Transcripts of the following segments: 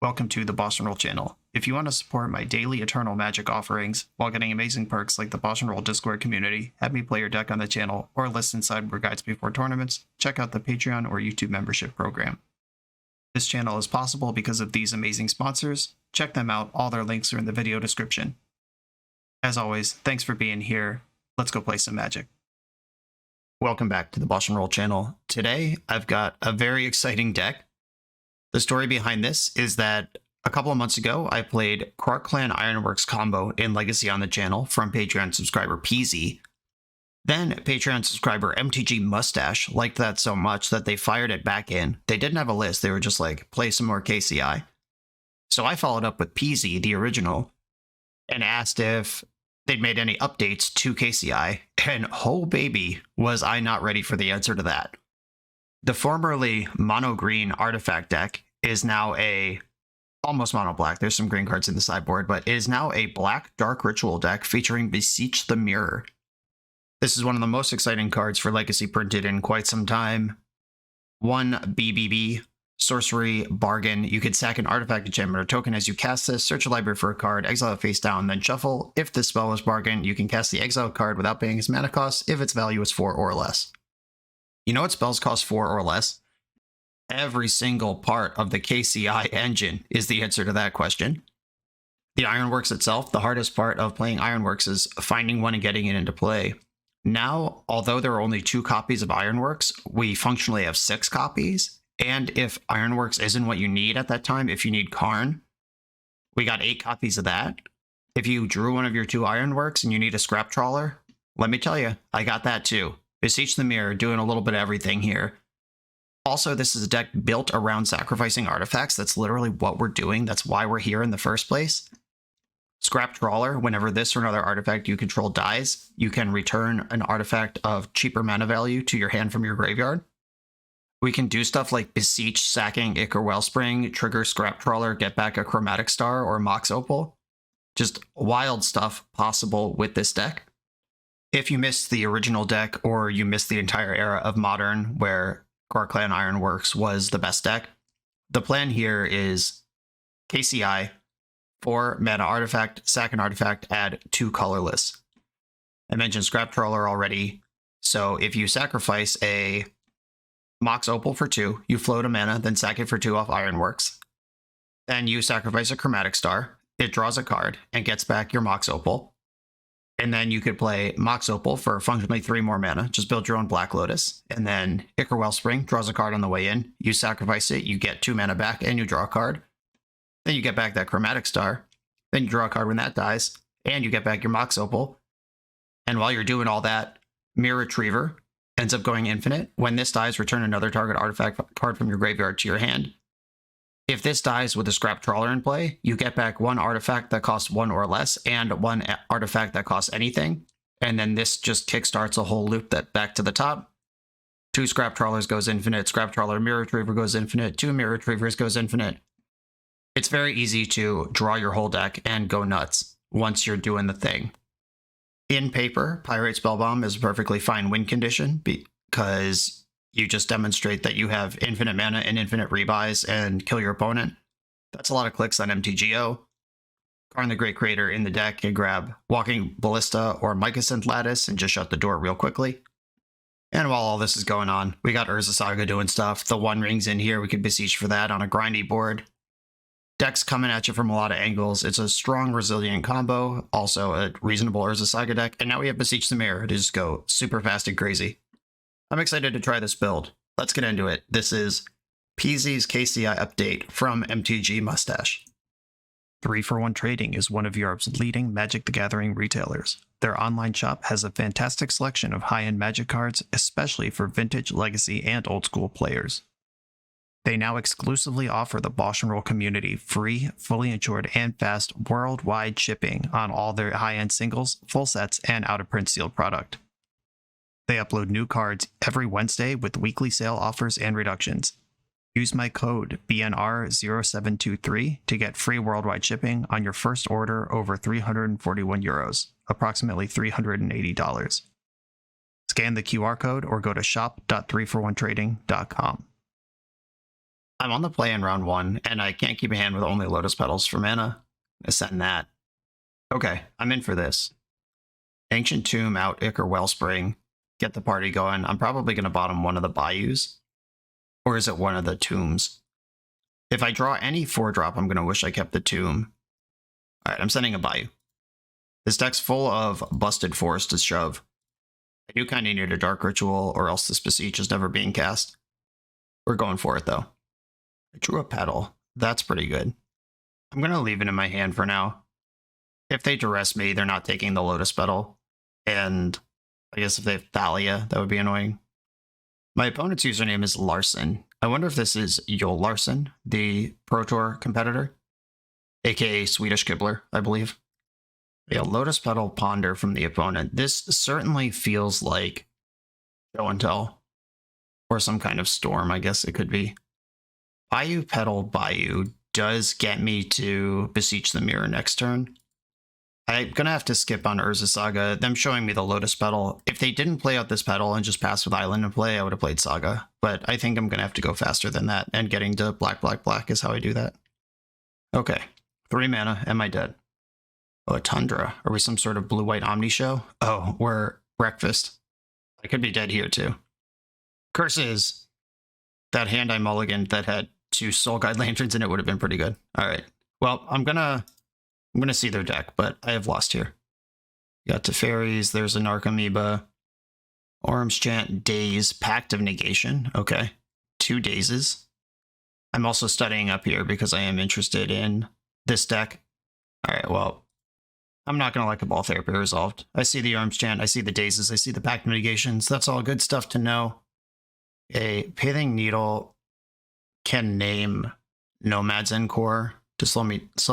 Welcome to the BoshNRoll channel. If you want to support my daily Eternal Magic offerings while getting amazing perks like the BoshNRoll Discord community, have me play your deck on the channel, or listen sideboard guides before tournaments, check out the Patreon or YouTube membership program. This channel is possible because of these amazing sponsors. Check them out, all their links are in the video description. As always, thanks for being here. Let's go play some Magic. Welcome back to the BoshNRoll channel. Today, I've got a very exciting deck. The story behind this is that a couple of months ago, I played Krark-Clan Ironworks combo in Legacy on the channel from Patreon subscriber PZ. Then Patreon subscriber MTG Mustache liked that so much that they fired it back in. They didn't have a list, they were just like, play some more KCI. So I followed up with PZ, the original, and asked if they'd made any updates to KCI, and oh baby, was I not ready for the answer to that. The formerly mono-green artifact deck is now a almost mono-black. There's some green cards in the sideboard, but it is now a black dark ritual deck featuring Beseech the Mirror. This is one of the most exciting cards for Legacy printed in quite some time. 1 BBB, sorcery, bargain. You could sack an artifact, enchantment, or token as you cast this, search a library for a card, exile it face down, then shuffle. If this spell was bargain, you can cast the exiled card without paying its mana cost if its value is 4 or less. You know what spells cost 4 or less? Every single part of the KCI engine is the answer to that question. The Ironworks itself, the hardest part of playing Ironworks is finding one and getting it into play. Now, although there are only 2 copies of Ironworks, we functionally have 6 copies. And if Ironworks isn't what you need at that time, if you need Karn, we got 8 copies of that. If you drew one of your 2 Ironworks and you need a scrap trawler, let me tell you, I got that too. Beseech the Mirror, doing a little bit of everything here. Also, this is a deck built around sacrificing artifacts. That's literally what we're doing. That's why we're here in the first place. Scrap Trawler, whenever this or another artifact you control dies, you can return an artifact of cheaper mana value to your hand from your graveyard. We can do stuff like Beseech, sacking Ichor Wellspring, trigger Scrap Trawler, get back a Chromatic Star or Mox Opal. Just wild stuff possible with this deck. If you missed the original deck or you missed the entire era of Modern where Krark-Clan Ironworks was the best deck, the plan here is KCI, 4 mana artifact, sack an artifact, add 2 colorless. I mentioned Scrap Trawler already, so if you sacrifice a Mox Opal for 2, you float a mana, then sack it for 2 off Ironworks. Then you sacrifice a Chromatic Star, it draws a card, and gets back your Mox Opal. And then you could play Mox Opal for functionally 3 more mana. Just build your own Black Lotus. And then Ichor Wellspring draws a card on the way in. You sacrifice it, you get 2 mana back, and you draw a card. Then you get back that Chromatic Star. Then you draw a card when that dies, and you get back your Mox Opal. And while you're doing all that, Mirror Retriever ends up going infinite. When this dies, return another target artifact card from your graveyard to your hand. If this dies with a Scrap Trawler in play, you get back 1 artifact that costs 1 or less and 1 artifact that costs anything. And then this just kickstarts a whole loop that back to the top. 2 Scrap Trawlers goes infinite, Scrap Trawler Mirror Retriever goes infinite, 2 Mirror Retrievers goes infinite. It's very easy to draw your whole deck and go nuts once you're doing the thing. In paper, Pirate Spellbomb is a perfectly fine win condition because you just demonstrate that you have infinite mana and infinite rebuys and kill your opponent. That's a lot of clicks on MTGO. Karn the Great Creator in the deck can grab Walking Ballista or Mycosynth Lattice and just shut the door real quickly. And while all this is going on, we got Urza Saga doing stuff. The One Ring's in here, we could Beseech for that on a grindy board. Deck's coming at you from a lot of angles. It's a strong, resilient combo, also a reasonable Urza Saga deck, and now we have Beseech the Mirror to just go super fast and crazy. I'm excited to try this build. Let's get into it. This is PZ's KCI update from MTG Mustache. 3-for-1 Trading is one of Europe's leading Magic the Gathering retailers. Their online shop has a fantastic selection of high-end Magic cards, especially for vintage, legacy, and old-school players. They now exclusively offer the BoshNRoll community free, fully insured, and fast worldwide shipping on all their high-end singles, full sets, and out-of-print sealed product. They upload new cards every Wednesday with weekly sale offers and reductions. Use my code BNR0723 to get free worldwide shipping on your first order over €341, approximately $380. Scan the QR code or go to shop.3for1trading.com. I'm on the play in round 1, and I can't keep a hand with only Lotus Petals for mana. Ascend that. Okay, I'm in for this. Ancient Tomb, out Ichor Wellspring, get the party going. I'm probably going to bottom one of the Bayous. Or is it one of the Tombs? If I draw any 4-drop, I'm going to wish I kept the Tomb. Alright, I'm sending a Bayou. This deck's full of busted forest to shove. I do kind of need a Dark Ritual, or else this Beseech is never being cast. We're going for it, though. I drew a Petal. That's pretty good. I'm going to leave it in my hand for now. If they duress me, they're not taking the Lotus Petal. And I guess if they have Thalia, that would be annoying. My opponent's username is Larson. I wonder if this is Joel Larson, the Pro Tour competitor, aka Swedish Kibler, I believe. Yeah, Lotus Petal Ponder from the opponent. This certainly feels like Show and Tell, or some kind of Storm, I guess it could be. Bayou Petal Bayou does get me to Beseech the Mirror next turn. I'm going to have to skip on Urza Saga. Them showing me the Lotus Petal. If they didn't play out this Petal and just pass with Island in play, I would have played Saga. But I think I'm going to have to go faster than that, and getting to black, black, black is how I do that. Okay, 3 mana. Am I dead? Oh, a Tundra. Are we some sort of blue-white Omni show? Oh, we're breakfast. I could be dead here, too. Curses. That hand I mulliganed that had 2 Soul Guide Lanterns in it would have been pretty good. All right. Well, I'm gonna see their deck, but I have lost here. Got Teferis, there's a Narcomoeba, Orm's Chant, Daze, Pact of Negation. Okay. 2 Dazes. I'm also studying up here because I am interested in this deck. All right, well, I'm not going to like a Ball Therapy resolved. I see the Orm's Chant, I see the Dazes, I see the Pact of Negations. That's all good stuff to know. A Pithing Needle can name Nomad's Encore to slow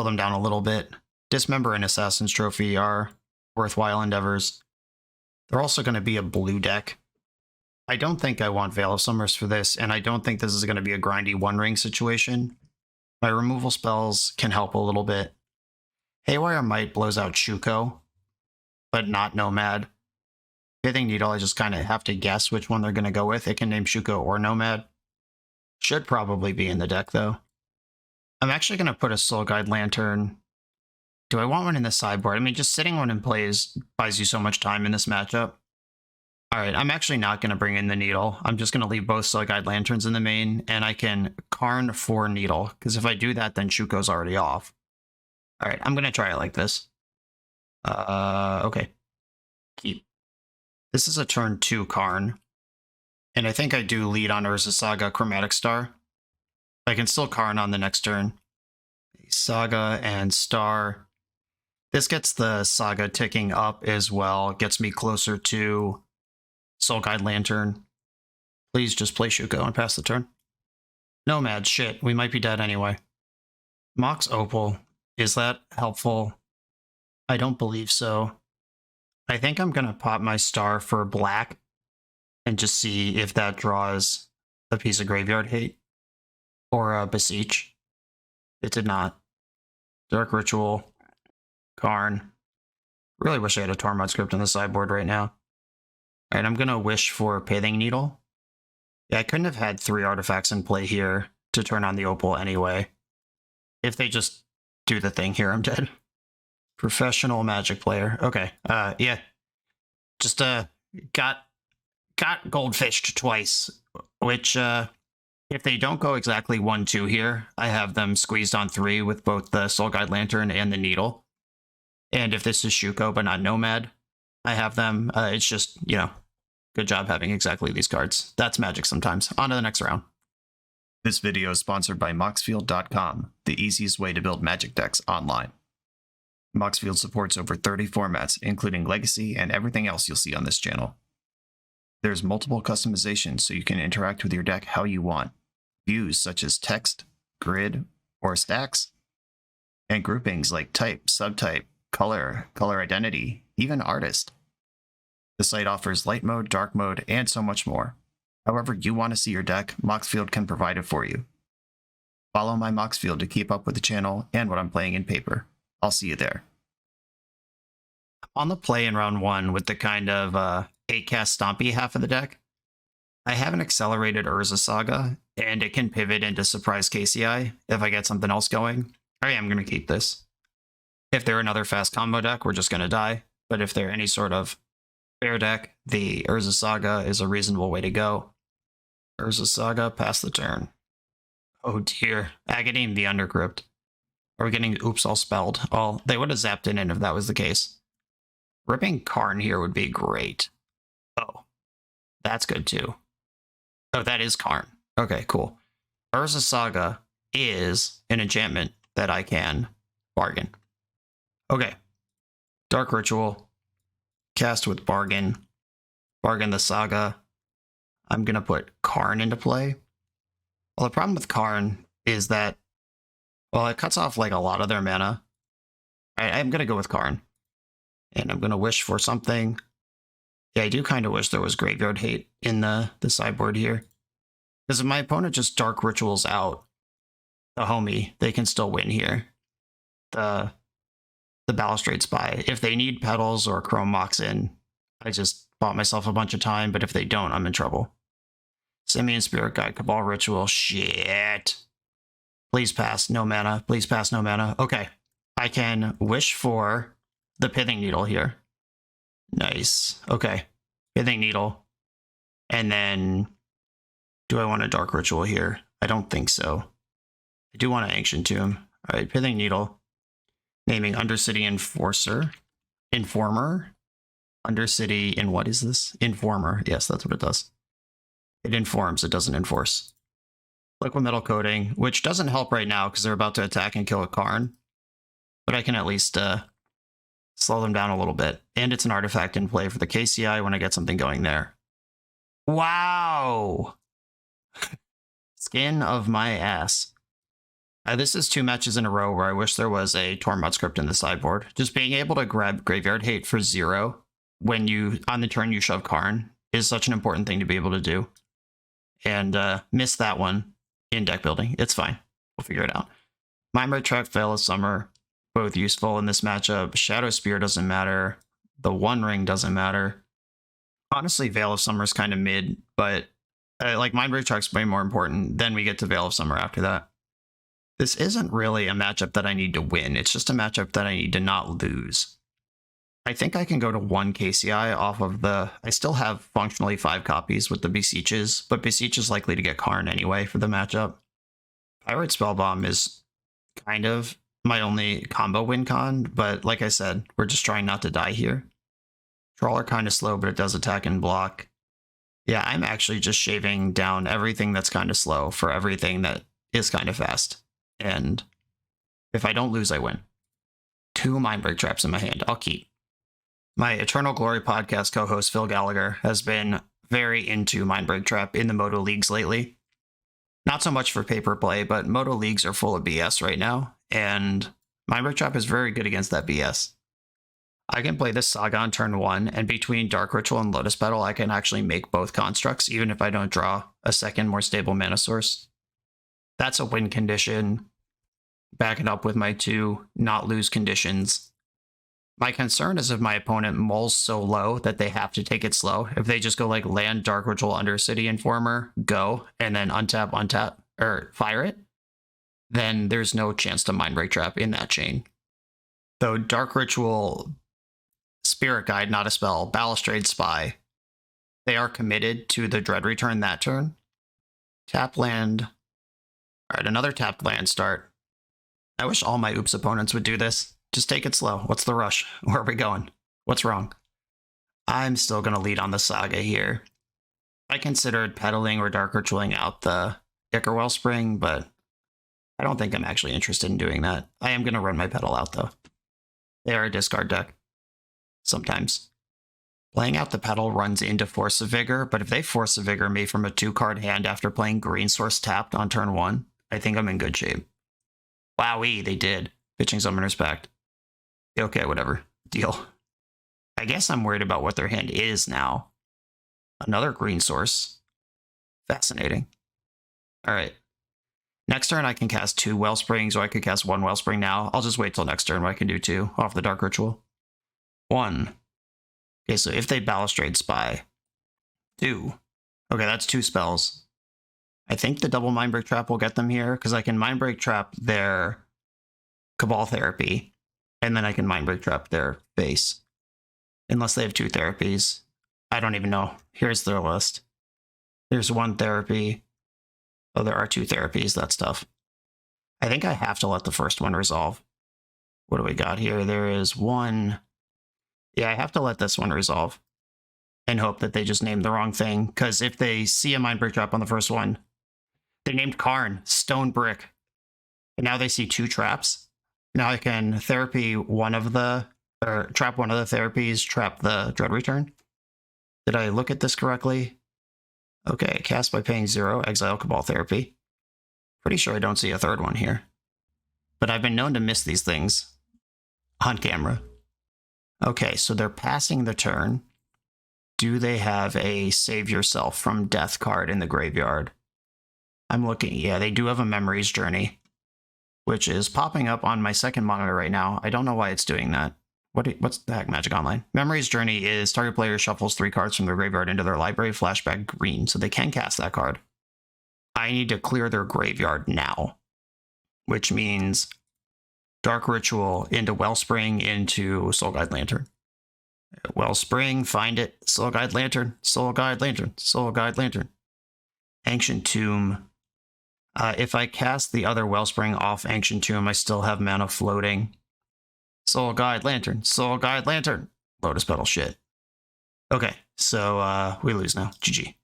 them down a little bit. Dismember and Assassin's Trophy are worthwhile endeavors. They're also going to be a blue deck. I don't think I want Veil of Summers for this, and I don't think this is going to be a grindy one-ring situation. My removal spells can help a little bit. Haywire Might blows out Shuko, but not Nomad. Pithing Needle, I just kind of have to guess which one they're going to go with. It can name Shuko or Nomad. Should probably be in the deck, though. I'm actually going to put a Soul Guide Lantern. Do I want one in the sideboard? I mean, just sitting one in play buys you so much time in this matchup. Alright, I'm actually not going to bring in the Needle. I'm just going to leave both Soul Guide Lanterns in the main, and I can Karn for Needle, because if I do that, then Shuko's already off. Alright, I'm going to try it like this. Okay. Keep. This is a turn 2 Karn. And I think I do lead on Urza Saga Chromatic Star. I can still Karn on the next turn. Saga and Star. This gets the Saga ticking up as well. Gets me closer to Soul Guide Lantern. Please just play Shuko and pass the turn. Nomad, shit. We might be dead anyway. Mox Opal. Is that helpful? I don't believe so. I think I'm going to pop my Star for black and just see if that draws a piece of Graveyard Hate or a Beseech. It did not. Dark Ritual. Karn. Really wish I had a Tormod script on the sideboard right now. Alright, I'm going to wish for Pithing Needle. Yeah, I couldn't have had 3 artifacts in play here to turn on the Opal anyway. If they just do the thing here, I'm dead. Professional Magic player. Okay, yeah. Just, got goldfished twice, which, if they don't go exactly 1-2 here, I have them squeezed on 3 with both the Soul Guide Lantern and the Needle. And if this is Shuko but not Nomad, I have them. It's just, you know, good job having exactly these cards. That's Magic sometimes. On to the next round. This video is sponsored by Moxfield.com, the easiest way to build Magic decks online. Moxfield supports over 30 formats, including Legacy and everything else you'll see on this channel. There's multiple customizations so you can interact with your deck how you want. Views such as text, grid, or stacks. And groupings like type, subtype, color, color identity, even artist. The site offers light mode, dark mode, and so much more. However you want to see your deck, Moxfield can provide it for you. Follow my Moxfield to keep up with the channel and what I'm playing in paper. I'll see you there. On the play in round 1 with the kind of 8-cast Stompy half of the deck, I have an accelerated Urza Saga, and it can pivot into surprise KCI if I get something else going. I am going to keep this. If they're another fast combo deck, we're just going to die. But if they're any sort of fair deck, the Urza Saga is a reasonable way to go. Urza Saga, pass the turn. Oh dear. Aghanim the Undercrypt. Are we getting oops all spelled? Oh, they would have zapped in if that was the case. Ripping Karn here would be great. Oh, that's good too. Oh, that is Karn. Okay, cool. Urza Saga is an enchantment that I can bargain. Okay. Dark Ritual. Cast with Bargain. Bargain the Saga. I'm going to put Karn into play. Well, the problem with Karn is that, well, it cuts off like a lot of their mana. I'm going to go with Karn. And I'm going to wish for something. Yeah, I do kind of wish there was Graveyard Hate in the sideboard here. Because if my opponent just Dark Rituals out the homie, they can still win here. The Balustrade Spy. If they need Petals or Chrome Mox in, I just bought myself a bunch of time, but if they don't, I'm in trouble. Simian Spirit Guide, Cabal Ritual, shit. Please pass, no mana. Please pass, no mana. Okay, I can wish for the Pithing Needle here. Nice. Okay, Pithing Needle. And then, do I want a Dark Ritual here? I don't think so. I do want an Ancient Tomb. All right, Pithing Needle. Naming Undercity Informer. Undercity in what is this? Informer. Yes, that's what it does. It informs, it doesn't enforce. Liquid Metal Coating, which doesn't help right now because they're about to attack and kill a Karn. But I can at least slow them down a little bit. And it's an artifact in play for the KCI when I get something going there. Wow! Skin of my ass. This is 2 matches in a row where I wish there was a Tormod script in the sideboard. Just being able to grab Graveyard Hate for 0 when you, on the turn you shove Karn, is such an important thing to be able to do. And miss that one in deck building. It's fine. We'll figure it out. Mindbreak Trap, Veil of Summer, both useful in this matchup. Shadow Spear doesn't matter. The One Ring doesn't matter. Honestly, Veil of Summer is kind of mid, but like Mindbreak Trap's way more important. Then we get to Veil of Summer after that. This isn't really a matchup that I need to win. It's just a matchup that I need to not lose. I think I can go to 1 KCI off of the... I still have functionally 5 copies with the Beseeches, but Beseech is likely to get Karn anyway for the matchup. Pirate Spellbomb is kind of my only combo win con, but like I said, we're just trying not to die here. Trawler kind of slow, but it does attack and block. Yeah, I'm actually just shaving down everything that's kind of slow for everything that is kind of fast. And if I don't lose, I win. 2 Mindbreak Traps in my hand. I'll keep. My Eternal Glory podcast co-host Phil Gallagher has been very into Mindbreak Trap in the Moto Leagues lately. Not so much for paper play, but Moto Leagues are full of BS right now, and Mindbreak Trap is very good against that BS. I can play this Saga on turn 1, and between Dark Ritual and Lotus Petal, I can actually make both constructs, even if I don't draw a second, more stable mana source. That's a win condition. Back it up with my 2 not lose conditions. My concern is if my opponent mulls so low that they have to take it slow. If they just go like land, Dark Ritual, Undercity Informer, go, and then untap, or fire it, then there's no chance to Mindbreak Trap in that chain. Though Dark Ritual, Spirit Guide, not a spell, Balustrade Spy, they are committed to the Dread Return that turn. Tap land. Alright, another tapped land start. I wish all my Oops opponents would do this. Just take it slow. What's the rush? Where are we going? What's wrong? I'm still going to lead on the Saga here. I considered pedaling or Dark Ritualing out the Ichor Wellspring, but I don't think I'm actually interested in doing that. I am going to run my pedal out, though. They are a discard deck. Sometimes. Playing out the pedal runs into Force of Vigor, but if they Force of Vigor me from a 2-card hand after playing Green Source tapped on turn 1, I think I'm in good shape. Wowee, they did. Pitching Summoner's Pact. Okay, whatever. Deal. I guess I'm worried about what their hand is now. Another green source. Fascinating. Alright. Next turn I can cast 2 Wellsprings, or I could cast 1 Wellspring now. I'll just wait till next turn where I can do 2 off the Dark Ritual. 1. Okay, so if they Balustrade Spy. 2. Okay, that's 2 spells. I think the double Mindbreak Trap will get them here, because I can Mindbreak Trap their Cabal Therapy, and then I can Mindbreak Trap their base. Unless they have 2 therapies. I don't even know. Here's their list. There's 1 therapy. Oh, there are 2 therapies. That's tough. I think I have to let the first one resolve. What do we got here? There is 1. Yeah, I have to let this one resolve. And hope that they just named the wrong thing. Because if they see a Mindbreak Trap on the first one, they named Karn, Stone Brick. And now they see 2 traps. Now I can therapy one of the, or trap one of the therapies, trap the Dread Return. Did I look at this correctly? Okay, cast by paying 0, exile Cabal Therapy. Pretty sure I don't see a third one here. But I've been known to miss these things on camera. Okay, so they're passing the turn. Do they have a Save Yourself from Death card in the graveyard? I'm looking. Yeah, they do have a Memories Journey, which is popping up on my second monitor right now. I don't know why it's doing that. What's the heck, Magic Online? Memories Journey is target player shuffles 3 cards from their graveyard into their library, flashback green, so they can cast that card. I need to clear their graveyard now, which means Dark Ritual into Wellspring into Soul Guide Lantern. Wellspring, find it. Soul Guide Lantern, Soul Guide Lantern, Soul Guide Lantern. Ancient Tomb. If I cast the other Wellspring off Ancient Tomb, I still have mana floating. Soul Guide Lantern, Soul Guide Lantern. Lotus Petal shit. Okay, so we lose now. GG.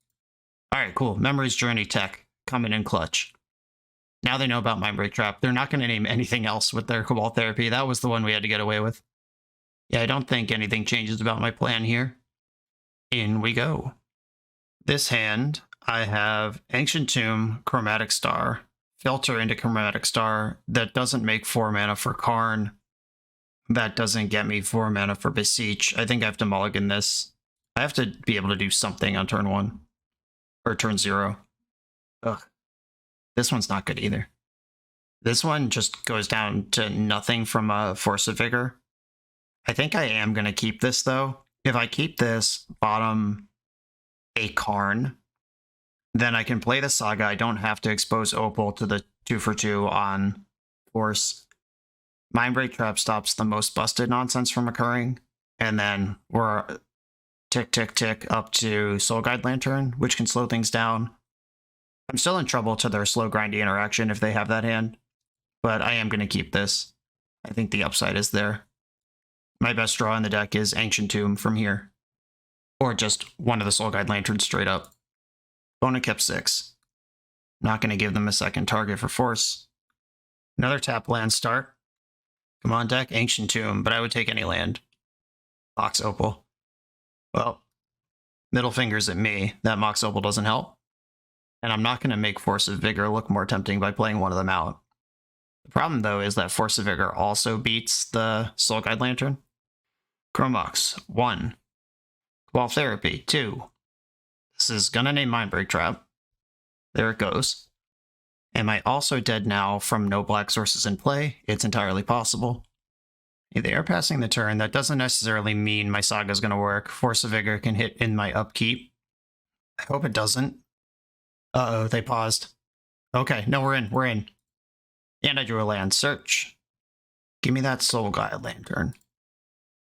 Alright, cool. Memories Journey tech coming in clutch. Now they know about Mindbreak Trap. They're not going to name anything else with their Cabal Therapy. That was the one we had to get away with. Yeah, I don't think anything changes about my plan here. In we go. This hand, I have Ancient Tomb, Chromatic Star, filter into Chromatic Star. That doesn't make 4 mana for Karn. That doesn't get me 4 mana for Beseech. I think I have to mulligan this. I have to be able to do something on turn 1. Or turn 0. Ugh. This one's not good either. This one just goes down to nothing from a Force of Vigor. I think I am going to keep this, though. If I keep this, bottom a Karn, then I can play the Saga. I don't have to expose Opal to the 2-for-2 on Force. Mindbreak Trap stops the most busted nonsense from occurring. And then we're tick, tick, tick up to Soul Guide Lantern, which can slow things down. I'm still in trouble to their slow, grindy interaction if they have that hand. But I am going to keep this. I think the upside is there. My best draw in the deck is Ancient Tomb from here. Or just one of the Soul Guide Lanterns straight up. Bona kept 6. Not going to give them a second target for Force. Another tap land start. Come on, deck, Ancient Tomb, but I would take any land. Mox Opal. Well, middle fingers at me. That Mox Opal doesn't help. And I'm not going to make Force of Vigor look more tempting by playing one of them out. The problem, though, is that Force of Vigor also beats the Soul Guide Lantern. Chromox, 1. Cabal Therapy, 2. This is going to name Mindbreak Trap. There it goes. Am I also dead now from no black sources in play? It's entirely possible. They are passing the turn. That doesn't necessarily mean my Saga is going to work. Force of Vigor can hit in my upkeep. I hope it doesn't. Uh-oh, they paused. Okay, no, we're in. And I drew a land. Search. Give me that Soul Guide Lantern.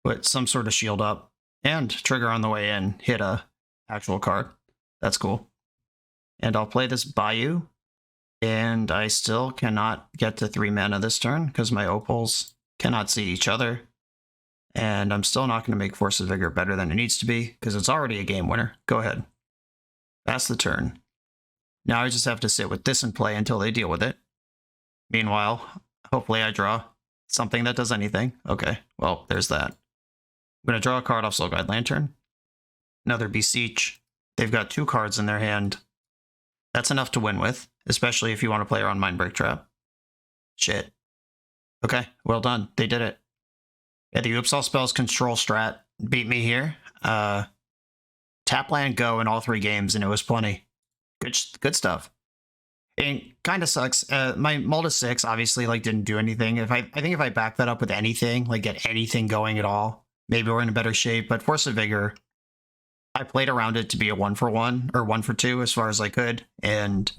Put some sort of shield up. And trigger on the way in. Hit a actual card. That's cool. And I'll play this Bayou. And I still cannot get to 3 mana this turn because my Opals cannot see each other. And I'm still not going to make Force of Vigor better than it needs to be because it's already a game winner. Go ahead. Pass the turn. Now I just have to sit with this in play until they deal with it. Meanwhile, hopefully I draw something that does anything. Okay, well, there's that. I'm going to draw a card off Soul Guide Lantern. Another Beseech. They've got 2 cards in their hand. That's enough to win with, especially if you want to play around Mindbreak Trap. Shit. Okay, well done. They did it. Yeah, the Oops All Spells control strat beat me here. Tap land go in all 3 games, and it was plenty. Good stuff. It kind of sucks. My Mulda 6 obviously didn't do anything. I think if I back that up with anything, get anything going at all, maybe we're in a better shape. But Force of Vigor, I played around it to be a 1-for-1 or 1-for-2 as far as I could, and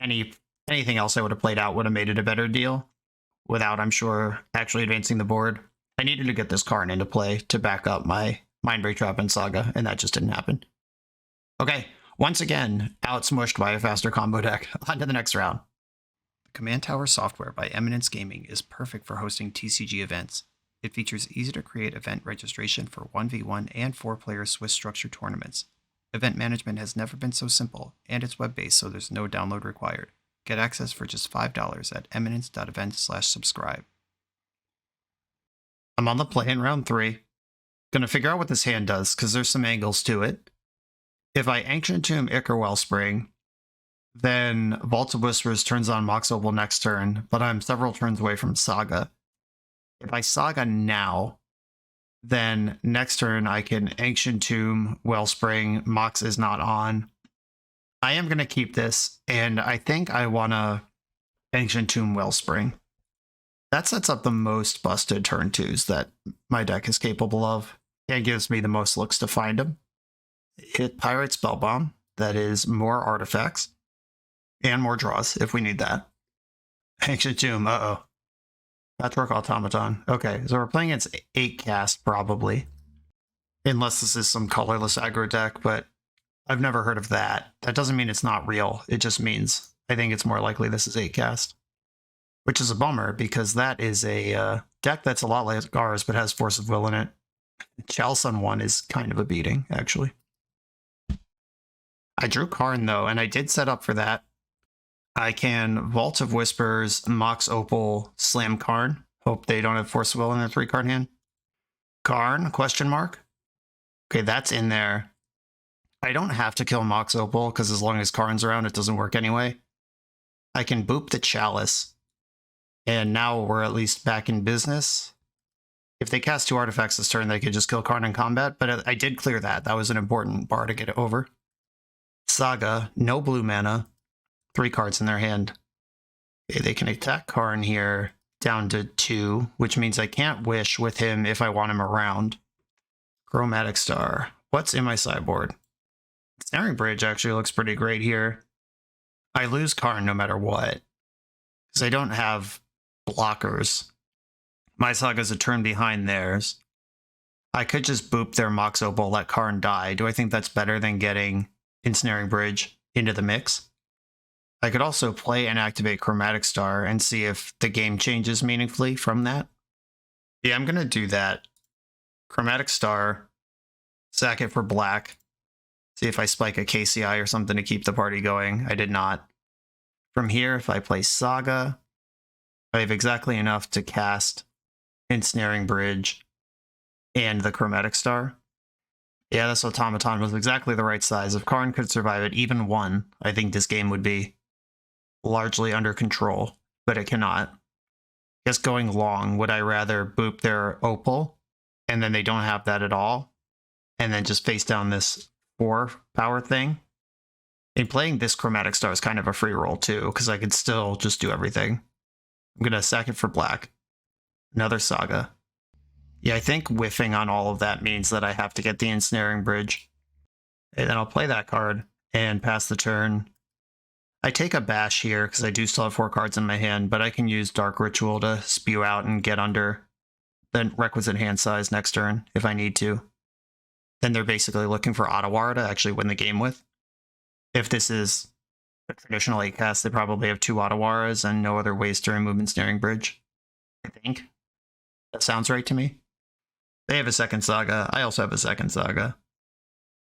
anything else I would have played out would have made it a better deal without, I'm sure, actually advancing the board. I needed to get this Karn into play to back up my Mindbreak Trap and Saga, and that just didn't happen. Okay, once again, outsmushed by a faster combo deck. On to the next round. The Command Tower software by Eminence Gaming is perfect for hosting TCG events. It features easy-to-create event registration for 1v1 and 4-player Swiss structure tournaments. Event management has never been so simple, and it's web-based, so there's no download required. Get access for just $5 at eminence.event/subscribe. I'm on the play in round 3. Gonna figure out what this hand does, because there's some angles to it. If I Ancient Tomb Ichor Wellspring, then Vault of Whispers turns on Mox Opal next turn, but I'm several turns away from Saga. If I Saga now, then next turn I can Ancient Tomb Wellspring, Mox is not on. I am going to keep this, and I think I want to Ancient Tomb Wellspring. That sets up the most busted turn 2s that my deck is capable of, and gives me the most looks to find them. Hit Pirate Spellbomb, that is more artifacts, and more draws if we need that. Ancient Tomb, uh-oh. Patchwork Automaton. Okay, so we're playing against 8 cast, probably. Unless this is some colorless aggro deck, but I've never heard of that. That doesn't mean it's not real. It just means I think it's more likely this is 8 cast. Which is a bummer, because that is a deck that's a lot like ours, but has Force of Will in it. Chalsun 1 is kind of a beating, actually. I drew Karn, though, and I did set up for that. I can Vault of Whispers, Mox Opal, Slam Karn. Hope they don't have Force of Will in their 3-card hand. Karn, question mark. Okay, that's in there. I don't have to kill Mox Opal, because as long as Karn's around, it doesn't work anyway. I can boop the Chalice. And now we're at least back in business. If they cast 2 artifacts this turn, they could just kill Karn in combat, but I did clear that. That was an important bar to get it over. Saga, no blue mana, 3 cards in their hand. Okay, they can attack Karn here down to 2, which means I can't wish with him if I want him around. Chromatic Star. What's in my sideboard? Snaring Bridge actually looks pretty great here. I lose Karn no matter what, because I don't have blockers. My Saga's a turn behind theirs. I could just boop their Mox Opal, let Karn die. Do I think that's better than getting Ensnaring Bridge into the mix? I could also play and activate Chromatic Star and see if the game changes meaningfully from that. Yeah, I'm going to do that. Chromatic Star, sack it for black. See if I spike a KCI or something to keep the party going. I did not. From here, if I play Saga, I have exactly enough to cast Ensnaring Bridge and the Chromatic Star. Yeah, this Automaton was exactly the right size. If Karn could survive it, even 1, I think this game would be largely under control, but it cannot. Just going long, would I rather boop their Opal, and then they don't have that at all, and then just face down this 4 power thing? And playing this Chromatic Star is kind of a free roll too, because I could still just do everything. I'm going to sack it for black. Another Saga. Yeah, I think whiffing on all of that means that I have to get the Ensnaring Bridge. And then I'll play that card and pass the turn. I take a bash here because I do still have 4 cards in my hand, but I can use Dark Ritual to spew out and get under the requisite hand size next turn if I need to. Then they're basically looking for Ottawa to actually win the game with. If this is a traditional 8 cast, they probably have 2 Ottawaras and no other ways to remove Ensnaring Bridge. I think. That sounds right to me. They have a second Saga. I also have a second Saga.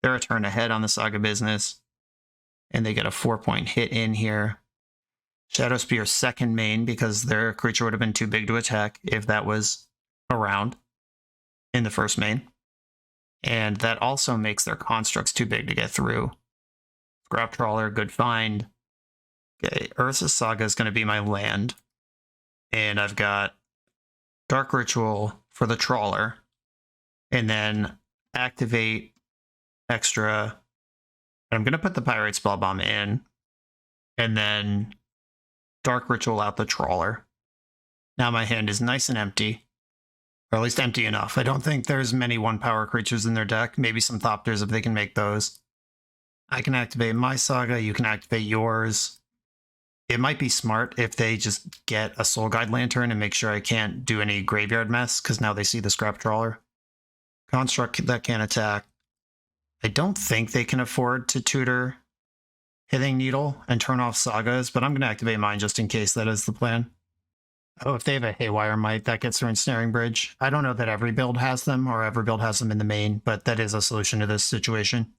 They're a turn ahead on the Saga business. And they get a 4-point hit in here. Shadow Spear second main because their creature would have been too big to attack if that was around in the first main. And that also makes their constructs too big to get through. Scrap Trawler, good find. Okay, Urza's Saga is going to be my land. And I've got Dark Ritual for the Trawler. And then activate extra. I'm going to put the Pirate Spellbomb in. And then Dark Ritual out the Trawler. Now my hand is nice and empty. Or at least empty enough. I don't think there's many 1-power creatures in their deck. Maybe some Thopters if they can make those. I can activate my Saga, you can activate yours. It might be smart if they just get a Soul Guide Lantern and make sure I can't do any graveyard mess, because now they see the Scrap Trawler. Construct that can attack. I don't think they can afford to tutor Hitting Needle and turn off Sagas, but I'm going to activate mine just in case that is the plan. Oh, if they have a Haywire Might, that gets their Ensnaring Bridge. I don't know that every build has them, or every build has them in the main, but that is a solution to this situation.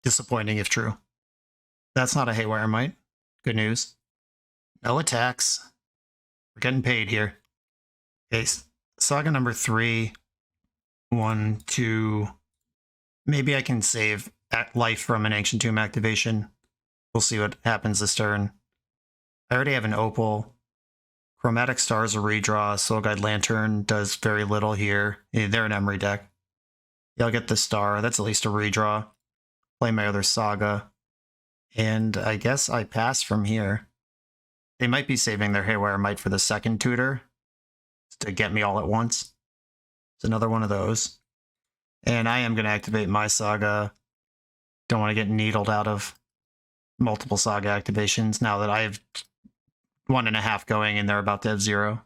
Disappointing if true. That's not a Haywire Might. Good news. No attacks. We're getting paid here. Okay, Saga number 3. 1, 2. Maybe I can save life from an Ancient Tomb activation. We'll see what happens this turn. I already have an Opal. Chromatic Star's a redraw. Soul Guide Lantern does very little here. They're an Emery deck. Yeah, I'll get the Star. That's at least a redraw. Play my other Saga. And I guess I pass from here. They might be saving their Haywire Might for the second tutor to get me all at once. It's another one of those. And I am going to activate my Saga. Don't want to get needled out of multiple Saga activations now that I have 1.5 going and they're about to have 0.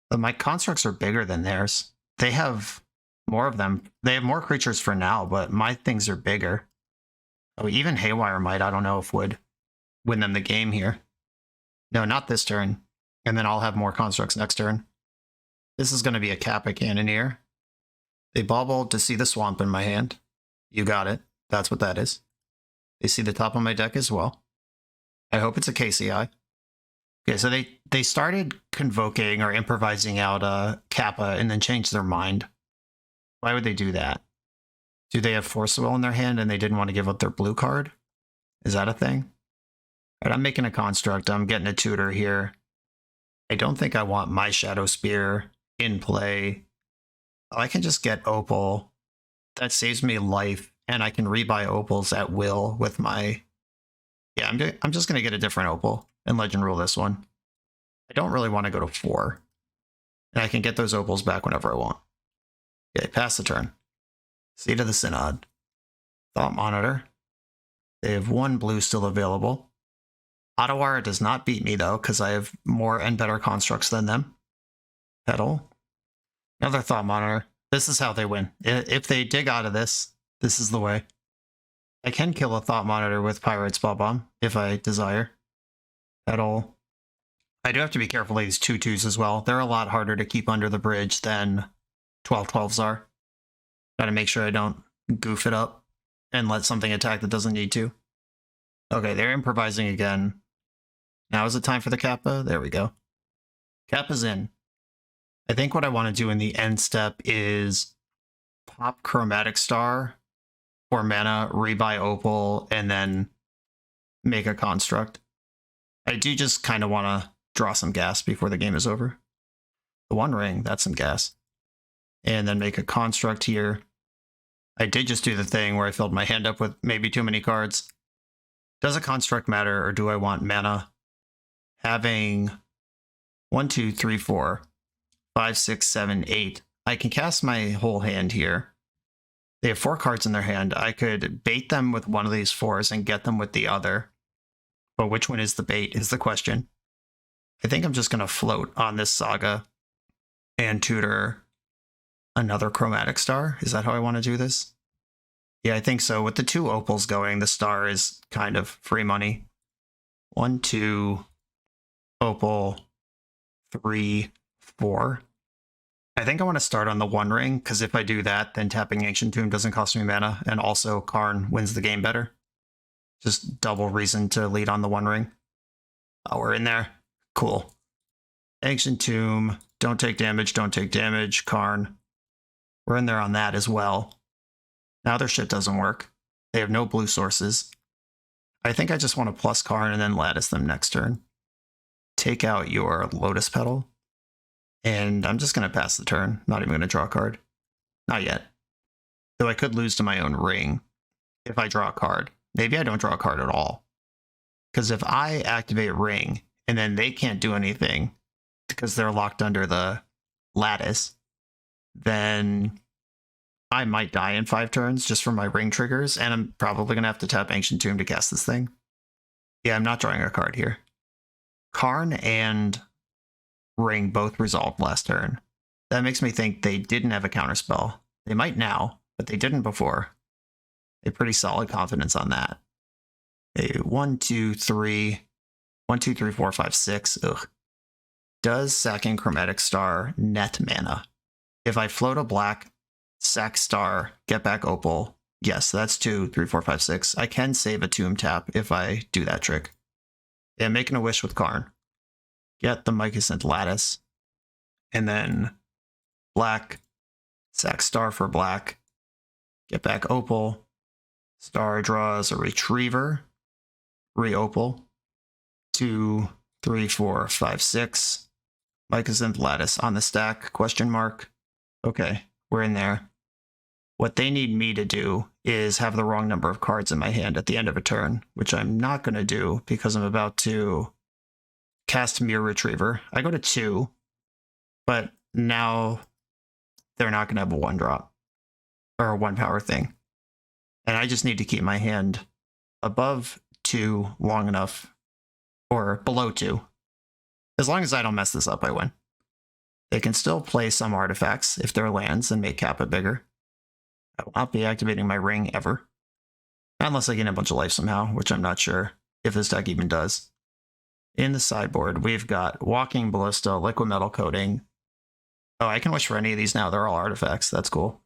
But my constructs are bigger than theirs. They have more of them. They have more creatures for now, but my things are bigger. Oh, even Haywire Might, I don't know if would win them the game here. No, not this turn. And then I'll have more constructs next turn. This is going to be a Kappa Cannoneer. They bobbled to see the swamp in my hand. You got it. That's what that is. They see the top of my deck as well. I hope it's a KCI. Okay, so they started convoking or improvising out Kappa and then changed their mind. Why would they do that? Do they have Force Will in their hand and they didn't want to give up their blue card? Is that a thing? All right, I'm making a construct. I'm getting a tutor here. I don't think I want my Shadow Spear in play. Oh, I can just get Opal. That saves me life, and I can rebuy Opals at will with my... Yeah, I'm just going to get a different Opal and Legend Rule this one. I don't really want to go to 4. And I can get those Opals back whenever I want. Okay, pass the turn. Seat of the Synod. Thought Monitor. They have 1 blue still available. Ottawara does not beat me, though, because I have more and better constructs than them. Petal. Another Thought Monitor. This is how they win. If they dig out of this, this is the way. I can kill a Thought Monitor with Pyrite Spell Bomb, if I desire. Petal. I do have to be careful of these 2/2s as well. They're a lot harder to keep under the bridge than 12/12s are. Gotta make sure I don't goof it up and let something attack that doesn't need to. Okay, they're improvising again. Now is it time for the Kappa? There we go. Kappa's in. I think what I want to do in the end step is pop Chromatic Star for mana, rebuy Opal, and then make a construct. I do just kind of want to draw some gas before the game is over. The One Ring, that's some gas. And then make a construct here. I did just do the thing where I filled my hand up with maybe too many cards. Does a construct matter, or do I want mana? Having 1, 2, 3, 4, 5, 6, 7, 8. I can cast my whole hand here. They have 4 cards in their hand. I could bait them with one of these 4s and get them with the other. But which one is the bait is the question. I think I'm just going to float on this Saga and tutor another Chromatic Star. Is that how I want to do this? Yeah, I think so. With the 2 Opals going, the Star is kind of free money. 1, 2, Opal, 3, 4. I think I want to start on the One Ring, because if I do that, then tapping Ancient Tomb doesn't cost me mana, and also Karn wins the game better. Just double reason to lead on the One Ring. Oh, we're in there. Cool. Ancient Tomb, don't take damage, don't take damage, Karn. We're in there on that as well. Now their shit doesn't work. They have no blue sources. I think I just want to plus Karn and then lattice them next turn. Take out your Lotus Petal. And I'm just going to pass the turn. Not even going to draw a card. Not yet. Though I could lose to my own ring if I draw a card. Maybe I don't draw a card at all. Because if I activate ring and then they can't do anything because they're locked under the lattice, then I might die in 5 turns just from my ring triggers, and I'm probably going to have to tap Ancient Tomb to cast this thing. Yeah, I'm not drawing a card here. Karn and Ring both resolved last turn. That makes me think they didn't have a counterspell. They might now, but they didn't before. A pretty solid confidence on that. A 1, 2, 3, 1, 2, 3, 4, 5, 6. Ugh. Does sacking Chromatic Star net mana? If I float a black, sack star, get back opal. Yes, that's 2, 3, 4, 5, 6. I can save a tomb tap if I do that trick. Yeah, making a wish with Karn. Get the Mycosynth Lattice. And then black, sack star for black. Get back opal. Star draws a retriever. Re-opal. 2, 3, 4, 5, 6. Mycosynth Lattice on the stack, question mark. Okay, we're in there. What they need me to do is have the wrong number of cards in my hand at the end of a turn, which I'm not going to do because I'm about to cast Mirror Retriever. I go to 2, but now they're not going to have a 1-drop or a 1-power thing. And I just need to keep my hand above 2 long enough, or below 2. As long as I don't mess this up, I win. They can still play some artifacts if they're lands and make Kappa bigger. I will not be activating my ring ever. Unless I gain a bunch of life somehow, which I'm not sure if this deck even does. In the sideboard, we've got Walking Ballista, Liquid Metal Coating. Oh, I can wish for any of these now. They're all artifacts. That's cool.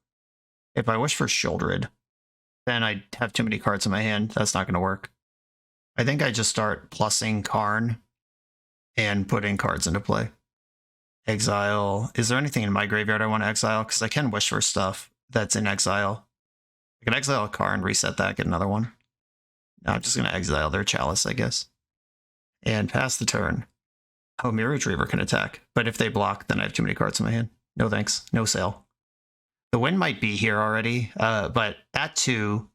If I wish for Shieldred, then I'd have too many cards in my hand. That's not going to work. I think I just start plussing Karn and putting cards into play. Exile. Is there anything in my graveyard I want to exile? Because I can wish for stuff that's in exile. I can exile a Karn, reset that, get another one. No, I'm just going to exile their Chalice, I guess. And pass the turn. Oh, Mirror Retriever can attack. But if they block, then I have too many cards in my hand. No thanks. No sale. The win might be here already, but at 2,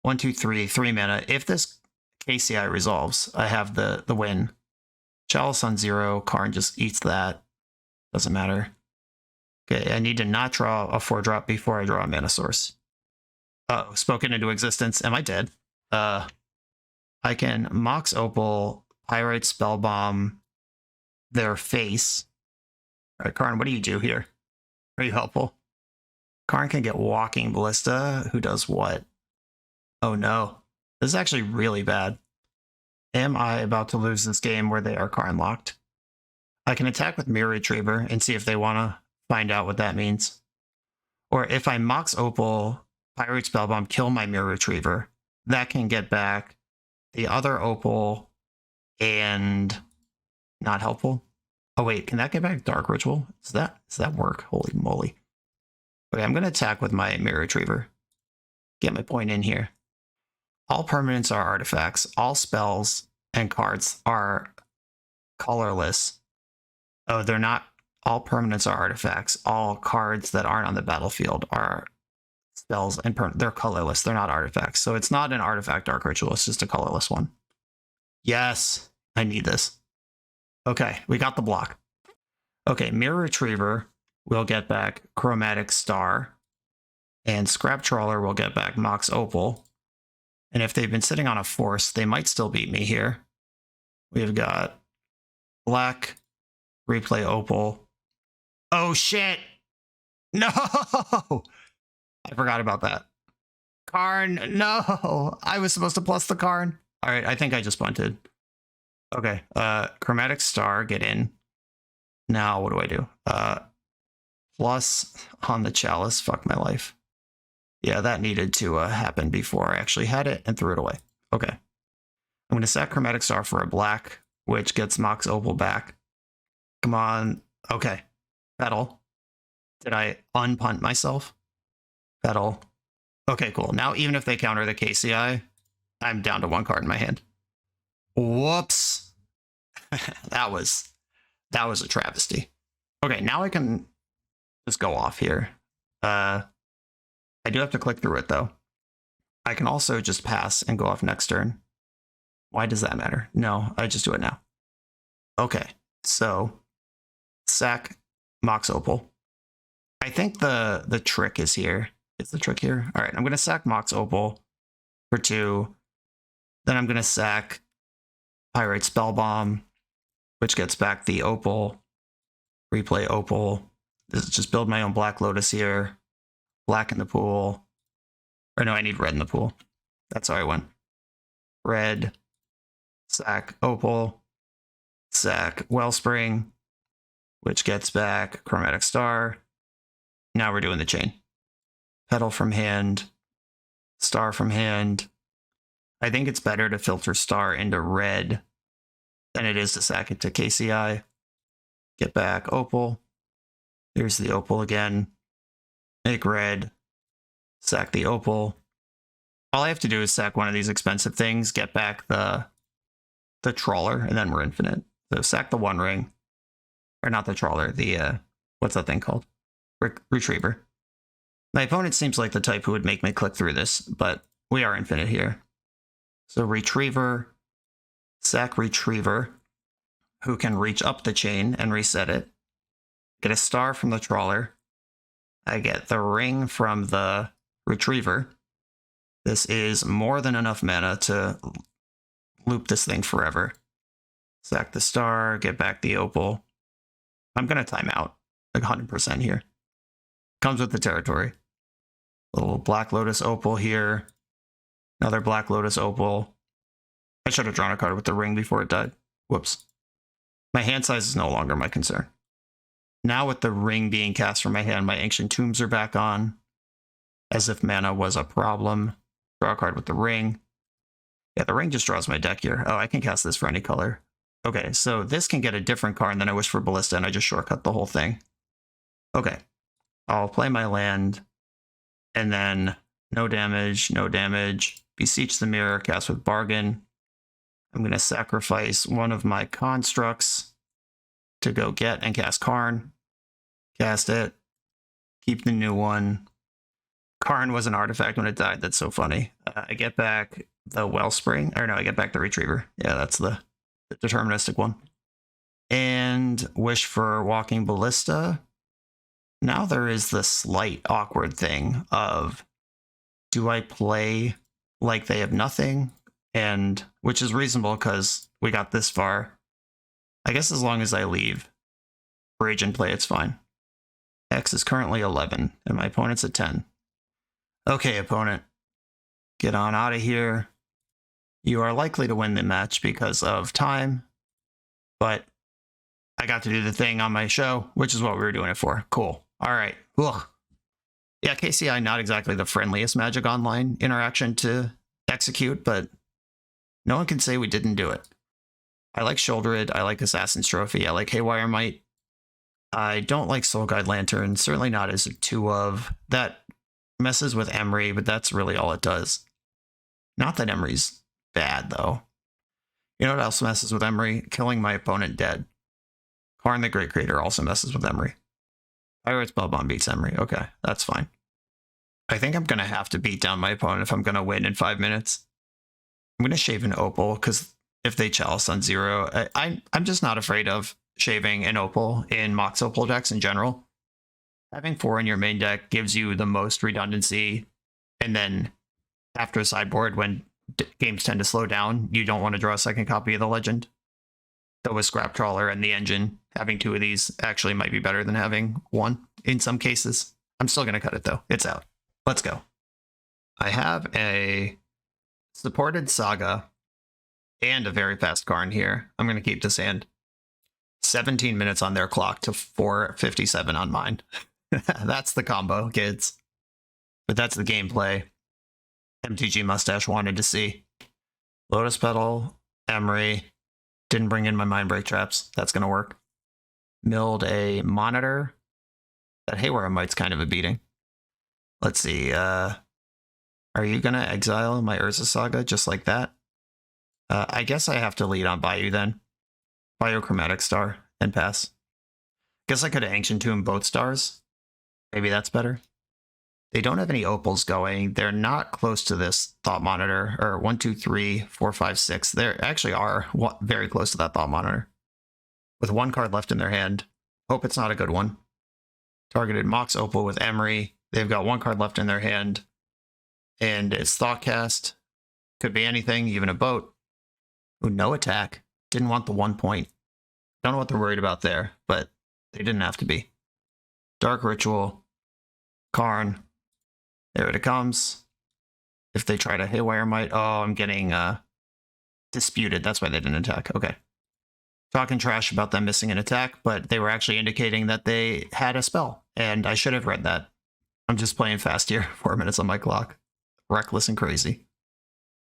1, 2, 3, 3 mana. If this KCI resolves, I have the win. Chalice on 0. Karn just eats that. Doesn't matter. Okay, I need to not draw a 4-drop before I draw a mana source. Uh-oh, spoken into existence. Am I dead? I can Mox Opal, Pyrite Spellbomb, their face. All right, Karn, what do you do here? Are you helpful? Karn can get Walking Ballista. Who does what? Oh no. This is actually really bad. Am I about to lose this game where they are Karn locked? I can attack with Mirror Retriever and see if they want to find out what that means. Or if I Mox Opal, Pyrite Spellbomb, kill my Mirror Retriever, that can get back the other Opal and not helpful. Oh wait, can that get back Dark Ritual? Does that work? Holy moly. Okay, I'm going to attack with my Mirror Retriever. Get my point in here. All permanents are artifacts. All spells and cards are colorless. Oh, they're not. All permanents are artifacts. All cards that aren't on the battlefield are spells and they're colorless. They're not artifacts. So it's not an artifact Dark Ritual. It's just a colorless one. Yes, I need this. Okay, we got the block. Okay, Mirror Retriever will get back Chromatic Star, and Scrap Trawler will get back Mox Opal. And if they've been sitting on a force, they might still beat me here. We've got black, replay Opal. Oh shit! No! I forgot about that. Karn, no! I was supposed to plus the Karn. All right, I think I just punted. Okay, Chromatic Star, get in. Now, what do? Plus on the Chalice, fuck my life. Yeah, that needed to happen before I actually had it and threw it away. Okay. I'm going to sack Chromatic Star for a black, which gets Mox Opal back. Come on. Okay. Petal. Did I unpunt myself? Petal. Okay, cool. Now, even if they counter the KCI, I'm down to 1 card in my hand. Whoops. that was a travesty. Okay, now I can just go off here. I do have to click through it, though. I can also just pass and go off next turn. Why does that matter? No, I just do it now. Okay, so sack Mox Opal. I think the trick is here. Is the trick here? All right, I'm going to sack Mox Opal for 2. Then I'm going to sack Pyrite Spellbomb, which gets back the Opal. Replay Opal. This is just build my own Black Lotus here. Black in the pool. Or no, I need red in the pool. That's how I went. Red. Sack Opal. Sack Wellspring, which gets back Chromatic Star. Now we're doing the chain. Petal from hand. Star from hand. I think it's better to filter Star into red than it is to sack it to KCI. Get back Opal. Here's the Opal again. Make red. Sack the Opal. All I have to do is sack one of these expensive things, get back the Trawler, and then we're infinite. So sack the One Ring. Or not the Trawler, the, what's that thing called? Retriever. My opponent seems like the type who would make me click through this, but we are infinite here. So Retriever, sack Retriever, who can reach up the chain and reset it. Get a Star from the Trawler. I get the Ring from the Retriever. This is more than enough mana to loop this thing forever. Sack the Star, get back the Opal. I'm going to time out, like 100% here. Comes with the territory. Little Black Lotus Opal here. Another Black Lotus Opal. I should have drawn a card with the Ring before it died. Whoops. My hand size is no longer my concern. Now with the Ring being cast from my hand, my Ancient Tombs are back on. As if mana was a problem. Draw a card with the Ring. Yeah, the Ring just draws my deck here. Oh, I can cast this for any color. Okay, so this can get a different card than I wish for Ballista, and I just shortcut the whole thing. Okay. I'll play my land, and then no damage, no damage. Beseech the Mirror, cast with Bargain. I'm going to sacrifice one of my constructs to go get and cast Karn. Cast it. Keep the new one. Karn was an artifact when it died. That's so funny. I get back the Wellspring. Or no, I get back the Retriever. Yeah, that's the deterministic one. And wish for Walking Ballista. Now there is the slight awkward thing of, do I play like they have nothing? And which is reasonable because we got this far. I guess as long as I leave Rage and play, it's fine. X is currently 11 and my opponent's at 10. Okay, opponent. Get on out of here. You are likely to win the match because of time, but I got to do the thing on my show, which is what we were doing it for. Cool. All right. Ugh. Yeah, KCI, not exactly the friendliest Magic Online interaction to execute, but no one can say we didn't do it. I like Shouldered. I like Assassin's Trophy. I like Haywire Might. I don't like Soul Guide Lantern. Certainly not as a 2 of. That messes with Emery, but that's really all it does. Not that Emery's bad, though. You know what else messes with Emery? Killing my opponent dead. Karn the Great Creator also messes with Emery. Pyrite Spellbomb beats Emery. Okay, that's fine. I think I'm going to have to beat down my opponent if I'm going to win in 5 minutes. I'm going to shave an Opal, because if they Chalice on 0, I'm just not afraid of shaving an Opal in Mox Opal decks in general. Having 4 in your main deck gives you the most redundancy, and then after a sideboard, when games tend to slow down, you don't want to draw a second copy of the Legend. Though with Scrap Trawler and the Engine, having 2 of these actually might be better than having 1 in some cases. I'm still going to cut it though. It's out. Let's go. I have a supported Saga and a very fast Karn here. I'm going to keep this hand. 17 minutes on their clock to 4:57 on mine. That's the combo, kids. But that's the gameplay MTG Mustache wanted to see. Lotus Petal, Emery. Didn't bring in my Mind Break traps. That's going to work. Milled a Monitor. That Haywire Might's kind of a beating. Let's see. Are you going to exile my Urza Saga just like that? I guess I have to lead on Bayou then. Biochromatic Star and pass. Guess I could have Ancient Tomb both stars. Maybe that's better. They don't have any Opals going. They're not close to this Thought Monitor. Or 1, 2, 3, 4, 5, 6. They actually are very close to that Thought Monitor. With 1 card left in their hand. Hope it's not a good one. Targeted Mox Opal with Emery. They've got one card left in their hand. And it's Thoughtcast. Could be anything, even a boat. Ooh, no attack. Didn't want the 1 point. Don't know what they're worried about there, but they didn't have to be. Dark Ritual. Karn. There it comes. If they try to Haywire Might. Oh, I'm getting disputed. That's why they didn't attack. Okay. Talking trash about them missing an attack, but they were actually indicating that they had a spell, and I should have read that. I'm just playing fast here. 4 minutes on my clock. Reckless and crazy.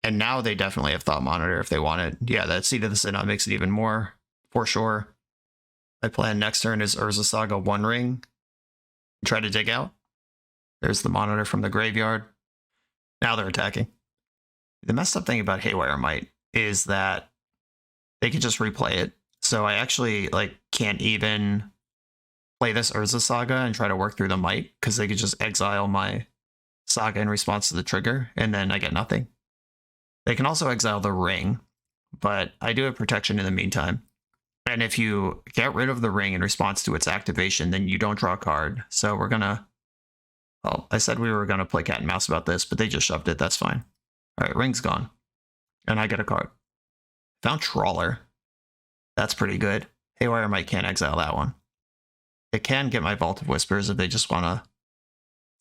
And now they definitely have Thought Monitor if they want it. Yeah, that Seed of the Synod makes it even more, for sure. My plan next turn is Urza Saga One Ring. Try to dig out. There's the Monitor from the graveyard. Now they're attacking. The messed up thing about Haywire Might is that they can just replay it. So I actually can't even play this Urza Saga and try to work through the Might, because they could just exile my Saga in response to the trigger, and then I get nothing. They can also exile the Ring, but I do have protection in the meantime. And if you get rid of the Ring in response to its activation, then you don't draw a card. So we're gonna... Well, I said we were gonna play cat and mouse about this, but they just shoved it. That's fine. All right, Ring's gone. And I get a card. Found Trawler. That's pretty good. Haywire Might can't exile that one. It can get my Vault of Whispers if they just want to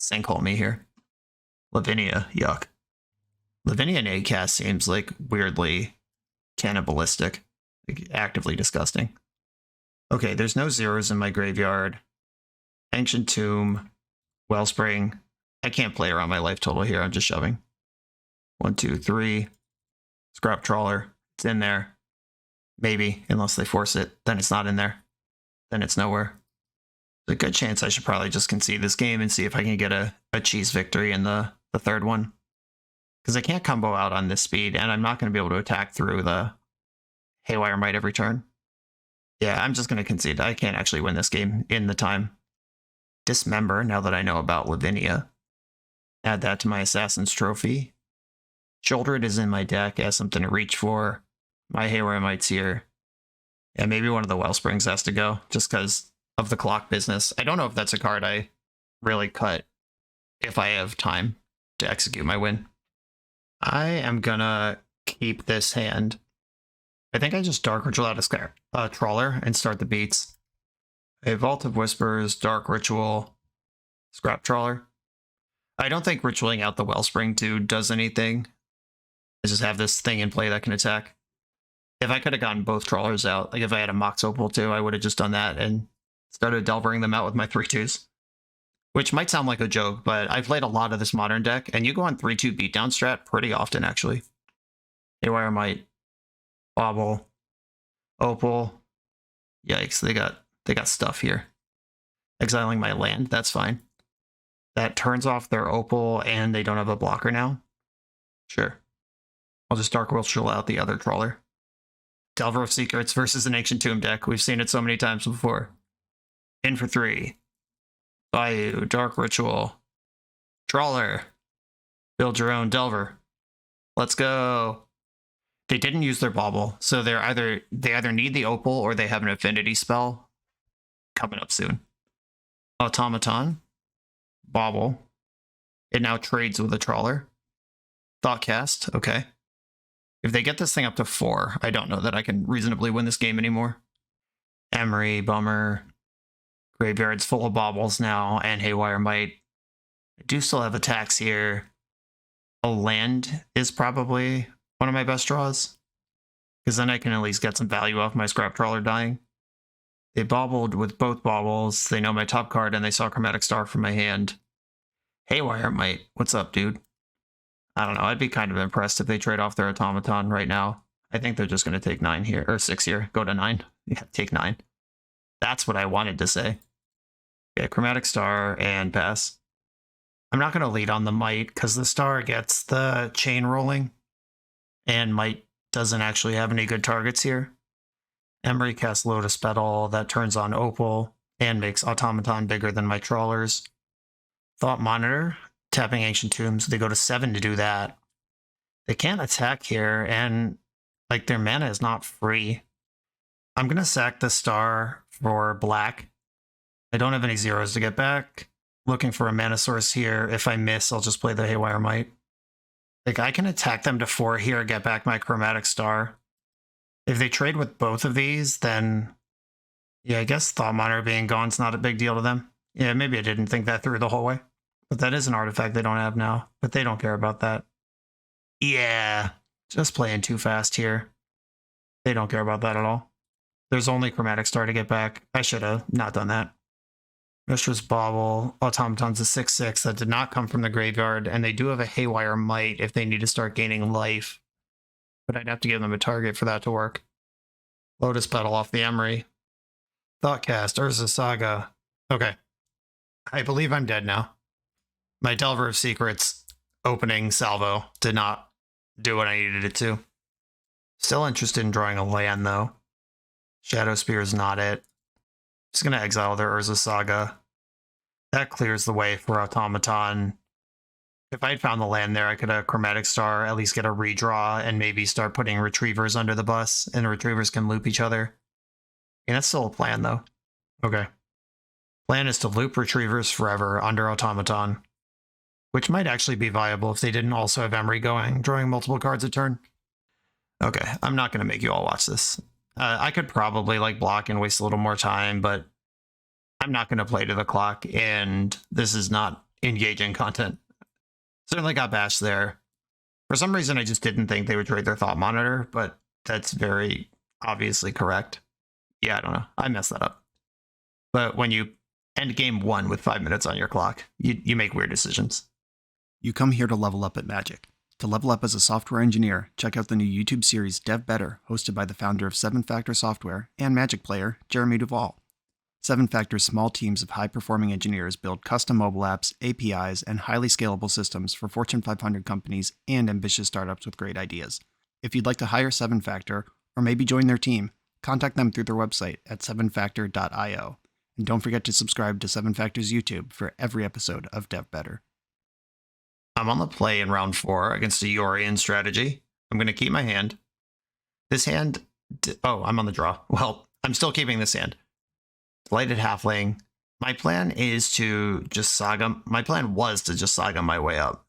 sinkhole me here. Lavinia, yuck. Lavinia Nadecast seems weirdly cannibalistic. Actively disgusting. Okay, there's no zeros in my graveyard. Ancient Tomb, Wellspring. I can't play around my life total here. I'm just shoving. 1, 2, 3. Scrap Trawler. It's in there. Maybe, unless they force it. Then it's not in there. Then it's nowhere. There's a good chance I should probably just concede this game and see if I can get a cheese victory in the third one. Because I can't combo out on this speed, and I'm not going to be able to attack through the Haywire Might every turn. Yeah, I'm just going to concede. I can't actually win this game in the time. Dismember, now that I know about Lavinia. Add that to my Assassin's Trophy. Childred is in my deck as something to reach for. My Haywire Might's here. And maybe one of the Wellsprings has to go, just because of the clock business. I don't know if that's a card I really cut if I have time to execute my win. I am gonna keep this hand. I think I just Dark Ritual out of Trawler and start the beats. A Vault of Whispers, Dark Ritual, Scrap Trawler. I don't think ritualing out the Wellspring dude does anything. I just have this thing in play that can attack. If I could have gotten both Trawlers out, if I had a Mox Opal too, I would have just done that and started delvering them out with my 3/2s. Which might sound like a joke, but I've played a lot of this modern deck, and you go on 3/2 beatdown strat pretty often, actually. Haywire Might, Bobble, Opal. Yikes, they got stuff here. Exiling my land, that's fine. That turns off their Opal, and they don't have a blocker now. Sure. I'll just Dark Ritual out the other Trawler. Delver of Secrets versus an Ancient Tomb deck. We've seen it so many times before. In for 3. Bayou, Dark Ritual, Trawler. Build your own Delver. Let's go. They didn't use their Bauble, so they either need the Opal or they have an Affinity spell coming up soon. Automaton, Bauble. It now trades with a Trawler. Thoughtcast, okay. If they get this thing up to 4, I don't know that I can reasonably win this game anymore. Emery, bummer. Graveyard's full of Baubles now, and Haywire Might. I do still have attacks here. A land is probably one of my best draws, because then I can at least get some value off my Scrap Trawler dying. They bobbled with both Baubles. They know my top card, and they saw Chromatic Star from my hand. Haywire Might, what's up, dude? I don't know. I'd be kind of impressed if they trade off their Automaton right now. I think they're just going to take 9 here, or 6 here. Go to 9. Yeah, take 9. That's what I wanted to say. Okay, Chromatic Star and pass. I'm not going to lead on the Might, because the Star gets the chain rolling, and Might doesn't actually have any good targets here. Emery casts Lotus Petal, that turns on Opal, and makes Automaton bigger than my Trawlers. Thought Monitor, tapping Ancient Tombs, they go to 7 to do that. They can't attack here, and their mana is not free. I'm going to sack the Star for black, I don't have any zeros to get back. Looking for a mana source here. If I miss, I'll just play the Haywire Might. Like, I can attack them to 4 here, get back my Chromatic Star. If they trade with both of these, then... yeah, I guess Thought Monitor being gone's not a big deal to them. Yeah, maybe I didn't think that through the whole way. But that is an artifact they don't have now. But they don't care about that. Yeah, just playing too fast here. They don't care about that at all. There's only Chromatic Star to get back. I should have not done that. Mishra's Bauble, Automaton's a 6/6 that did not come from the graveyard, and they do have a Haywire Might if they need to start gaining life. But I'd have to give them a target for that to work. Lotus Petal off the Emery. Thoughtcast, Urza Saga. Okay. I believe I'm dead now. My Delver of Secrets opening salvo did not do what I needed it to. Still interested in drawing a land, though. Shadow Spear is not it. Just going to exile their Urza Saga. That clears the way for Automaton. If I had found the land there, I could have Chromatic Star, at least get a redraw, and maybe start putting Retrievers under the bus, and the Retrievers can loop each other. And that's still a plan, though. Okay. Plan is to loop Retrievers forever under Automaton, which might actually be viable if they didn't also have Emery going, drawing multiple cards a turn. Okay, I'm not going to make you all watch this. I could probably like block and waste a little more time, but I'm not going to play to the clock, and this is not engaging content. Certainly got bashed there. For some reason, I just didn't think they would trade their Thought Monitor, but that's very obviously correct. Yeah, I don't know. I messed that up. But when you end game 1 with 5 minutes on your clock, you make weird decisions. You come here to level up at Magic. To level up as a software engineer, check out the new YouTube series Dev Better, hosted by the founder of 7-Factor Software and Magic player, Jeremy Duvall. 7-Factor's small teams of high-performing engineers build custom mobile apps, APIs, and highly scalable systems for Fortune 500 companies and ambitious startups with great ideas. If you'd like to hire 7-Factor, or maybe join their team, contact them through their website at 7factor.io. And don't forget to subscribe to 7-Factor's YouTube for every episode of Dev Better. I'm on the play in round 4 against a Yorion strategy. I'm going to keep my hand. This hand... oh, I'm on the draw. Well, I'm still keeping this hand. Blighted Halfling. My plan is to just Saga... my plan was to just Saga my way up.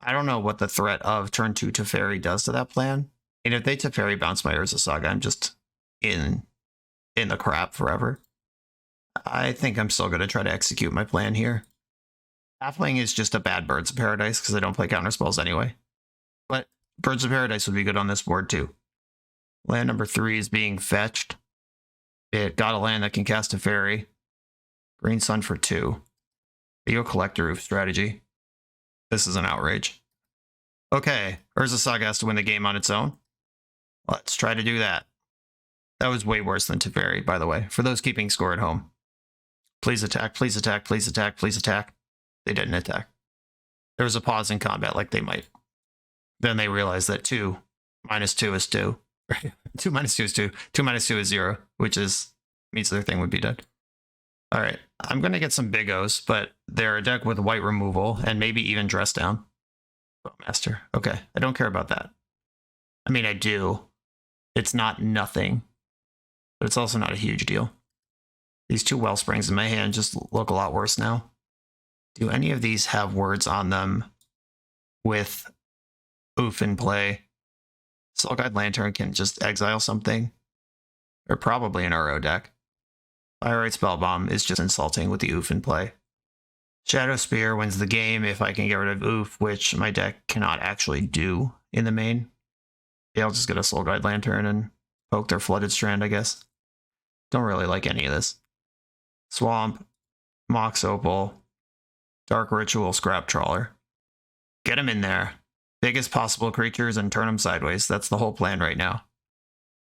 I don't know what the threat of turn 2 Teferi does to that plan. And if they Teferi bounce my Urza Saga, I'm just in the crap forever. I think I'm still going to try to execute my plan here. Halfling is just a bad Birds of Paradise because I don't play counterspells anyway. But Birds of Paradise would be good on this board too. Land number 3 is being fetched. It got a land that can cast a fairy. Green Sun for 2. Ego Collector Roof strategy. This is an outrage. Okay, Urza Saga has to win the game on its own. Let's try to do that. That was way worse than Teferi, by the way, for those keeping score at home. Please attack, please attack, please attack, please attack. They didn't attack. There was a pause in combat like they might. Then they realized that 2 minus 2 is 2. 2 minus 2 is 2. 2 minus 2 is 0, which means their thing would be dead. Alright, I'm going to get some big O's, but they're a deck with white removal and maybe even dress down. Master. Okay, I don't care about that. I mean, I do. It's not nothing, but it's also not a huge deal. These 2 Wellsprings in my hand just look a lot worse now. Do any of these have words on them with oof in play? Soulguide Lantern can just exile something. Or probably an Uro deck. Pyrite Spellbomb is just insulting with the oof in play. Shadow Spear wins the game if I can get rid of oof, which my deck cannot actually do in the main. Yeah, I'll just get a Soulguide Lantern and poke their Flooded Strand, I guess. Don't really like any of this. Swamp, Mox Opal, Dark Ritual, Scrap Trawler. Get him in there. Biggest possible creatures and turn them sideways. That's the whole plan right now.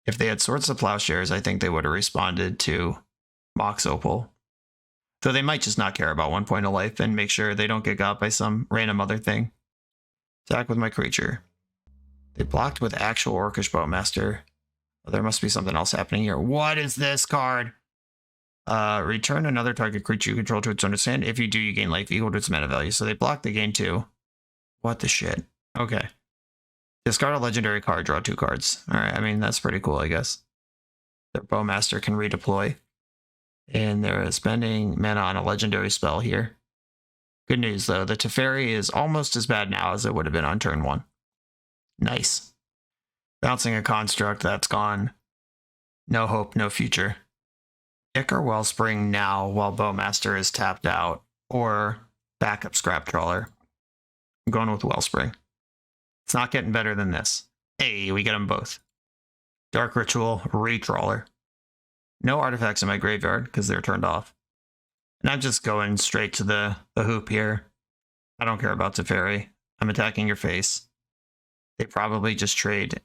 If they had Swords to Plowshares, I think they would have responded to Mox Opal. Though they might just not care about 1 point of life and make sure they don't get got by some random other thing. Attack with my creature. They blocked with actual Orcish Bowmaster. Oh, there must be something else happening here. What is this card? Return another target creature you control to its owner's hand. If you do, you gain life equal to its mana value. So they blocked the game too. What the shit? Okay. Discard a legendary card, draw 2 cards. Alright, I mean, that's pretty cool, I guess. Their Bowmaster can redeploy. And they're spending mana on a legendary spell here. Good news, though. The Teferi is almost as bad now as it would have been on turn 1. Nice. Bouncing a construct, that's gone. No hope, no future. Kick or Wellspring now while Bowmaster is tapped out, or backup Scrap Trawler. I'm going with Wellspring. It's not getting better than this. Hey, we get them both. Dark Ritual, Retrawler. No artifacts in my graveyard because they're turned off. And I'm just going straight to the hoop here. I don't care about Teferi. I'm attacking your face. They probably just trade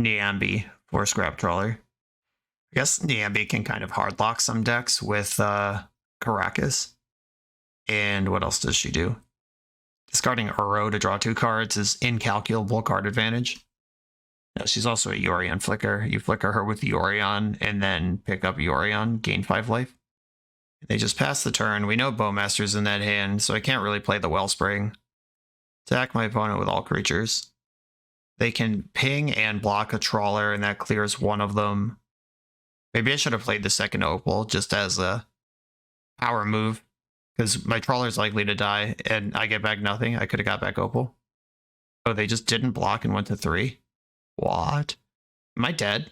Niambi for Scrap Trawler. I guess Niambi can kind of hardlock some decks with Caracas. And what else does she do? Discarding Uro to draw 2 cards is incalculable card advantage. No, she's also a Yorion Flicker. You flicker her with Yorion and then pick up Yorion, gain 5 life. They just pass the turn. We know Bowmaster's in that hand, so I can't really play the Wellspring. Attack my opponent with all creatures. They can ping and block a Trawler, and that clears one of them. Maybe I should have played the second Opal just as a power move, because my Trawler's likely to die, and I get back nothing. I could have got back Opal. Oh, they just didn't block and went to 3? What? Am I dead?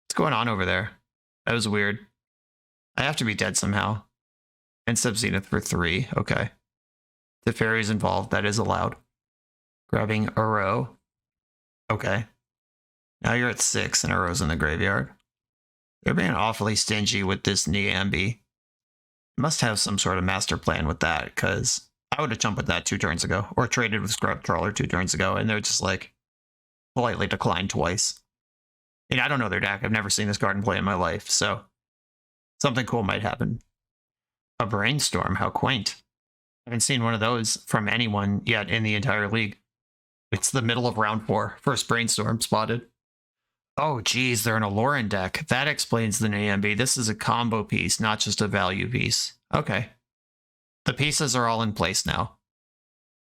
What's going on over there? That was weird. I have to be dead somehow. And Sub-Zenith for 3. Okay. The fairy's involved. That is allowed. Grabbing Uro. Okay. Now you're at 6 and Uro's in the graveyard. They're being awfully stingy with this Niambi. Must have some sort of master plan with that, because I would have jumped with that 2 turns ago, or traded with Scrap Trawler 2 turns ago, and they're just like politely declined twice. And I don't know their deck. I've never seen this card in play in my life, so something cool might happen. A Brainstorm, how quaint. I haven't seen one of those from anyone yet in the entire league. It's the middle of round 4. First Brainstorm spotted. Oh, geez, they're in a Lauren deck. That explains the Niambi. This is a combo piece, not just a value piece. Okay. The pieces are all in place now.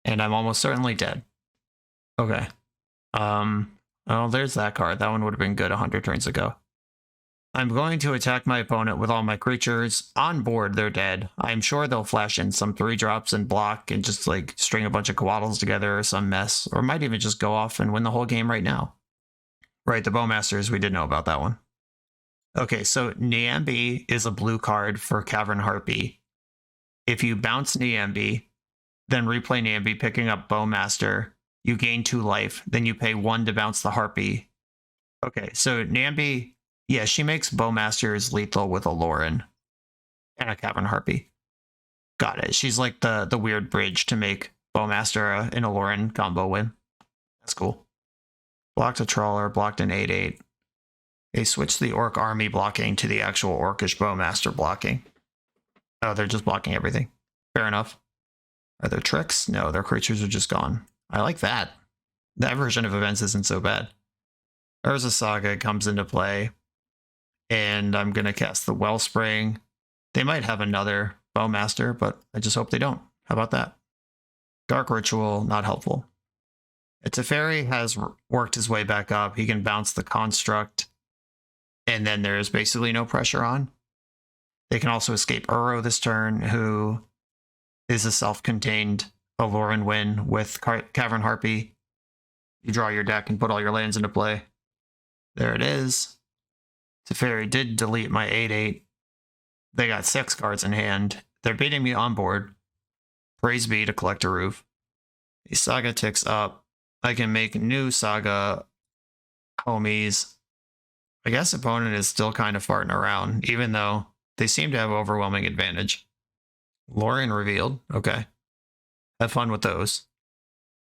And I'm almost certainly dead. Okay. Oh, there's that card. That one would have been good 100 turns ago. I'm going to attack my opponent with all my creatures. On board, they're dead. I'm sure they'll flash in some 3-drops and block and just like string a bunch of Coatls together or some mess. Or might even just go off and win the whole game right now. Right, the Bowmasters, we did know about that one. Okay, so Niambi is a blue card for Cavern Harpy. If you bounce Niambi, then replay Niambi picking up Bowmaster, you gain 2 life, then you pay 1 to bounce the Harpy. Okay, so Niambi, yeah, she makes Bowmasters lethal with a Lauren and a Cavern Harpy. Got it. She's like the weird bridge to make Bowmaster and a Lauren combo win. That's cool. Blocked a Trawler, blocked an 8/8. They switched the Orc army blocking to the actual Orcish Bowmaster blocking. Oh, they're just blocking everything. Fair enough. Are there tricks? No, their creatures are just gone. I like that. That version of events isn't so bad. There's a Saga comes into play. And I'm going to cast the Wellspring. They might have another Bowmaster, but I just hope they don't. How about that? Dark Ritual, not helpful. Teferi has worked his way back up. He can bounce the Construct, and then there's basically no pressure on. They can also escape Uro this turn, who is a self-contained Aloran win with Cavern Harpy. You draw your deck and put all your lands into play. There it is. Teferi did delete my 8/8. They got 6 cards in hand. They're beating me on board. Praise be to collect a roof. The Saga ticks up. I can make new Saga homies. I guess opponent is still kind of farting around, even though they seem to have overwhelming advantage. Lauren revealed. Okay. Have fun with those.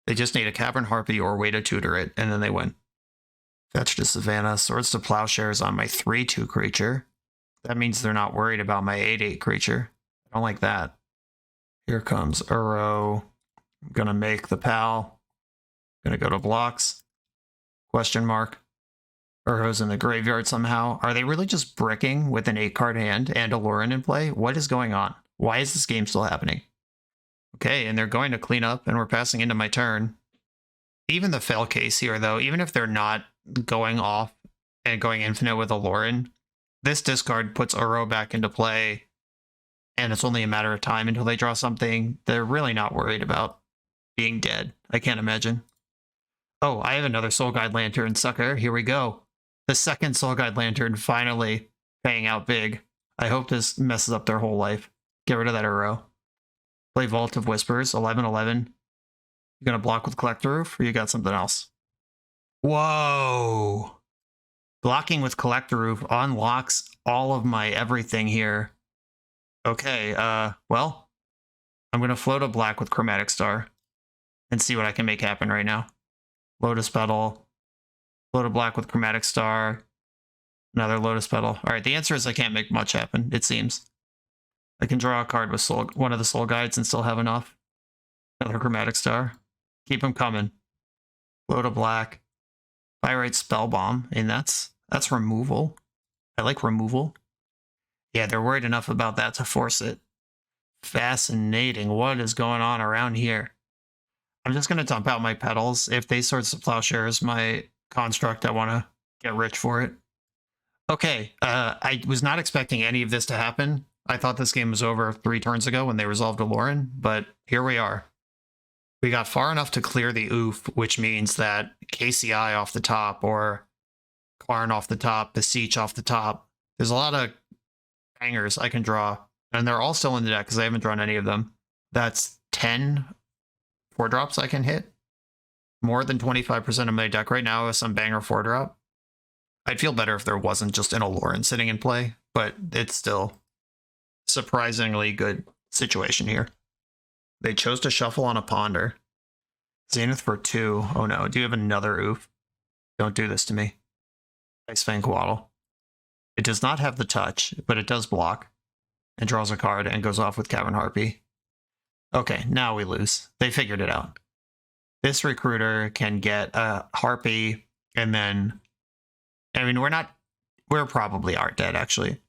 They just need a Cavern Harpy or way to tutor it, and then they win. Fetch to Savannah. Swords to Plowshares on my 3/2 creature. That means they're not worried about my 8/8 creature. I don't like that. Here comes Uro. I'm going to make the pal. Gonna go to blocks. Question mark. Uro's in the graveyard somehow. Are they really just bricking with an 8-card hand and a Lauren in play? What is going on? Why is this game still happening? Okay, and they're going to clean up, and we're passing into my turn. Even the fail case here, though, even if they're not going off and going infinite with a Lauren, This discard puts Uro back into play, and it's only a matter of time until they draw something. They're really not worried about being dead. I can't imagine. Oh, I have another Soul Guide Lantern, sucker. Here we go. The second Soul Guide Lantern finally paying out big. I hope this messes up their whole life. Get rid of that Uro. Play Vault of Whispers, 11/11. You gonna block with Collector Roof, or you got something else? Whoa! Blocking with Collector Roof unlocks all of my everything here. Okay, well, I'm gonna float a black with Chromatic Star and see what I can make happen right now. Lotus Petal, float a black with Chromatic Star, another Lotus Petal. All right, the answer is I can't make much happen, it seems. I can draw a card with one of the Soul Guides and still have enough. Another Chromatic Star. Keep them coming. Float a black. Pyrite Spell Bomb, and that's removal. I like removal. Yeah, they're worried enough about that to force it. Fascinating. What is going on around here? I'm just going to dump out my petals. If they Swords to Plowshares my construct, I want to get rich for it. Okay, I was not expecting any of this to happen. I thought this game was over 3 turns ago when they resolved Aloran, but here we are. We got far enough to clear the oof, which means that KCI off the top, or Karn off the top, Beseech off the top. There's a lot of bangers I can draw, and they're all still in the deck because I haven't drawn any of them. That's 10 4-drops I can hit. More than 25% of my deck right now is some banger 4-drop. I'd feel better if there wasn't just an Aloran sitting in play, but it's still surprisingly good situation here. They chose to shuffle on a Ponder. Zenith for 2. Oh no, do you have another oof? Don't do this to me. Ice Fang Coatl. It does not have the touch, but it does block. And draws a card and goes off with Cavern Harpy. Okay, now we lose. They figured it out. This Recruiter can get a Harpy, and then... I mean, we're probably are dead, actually.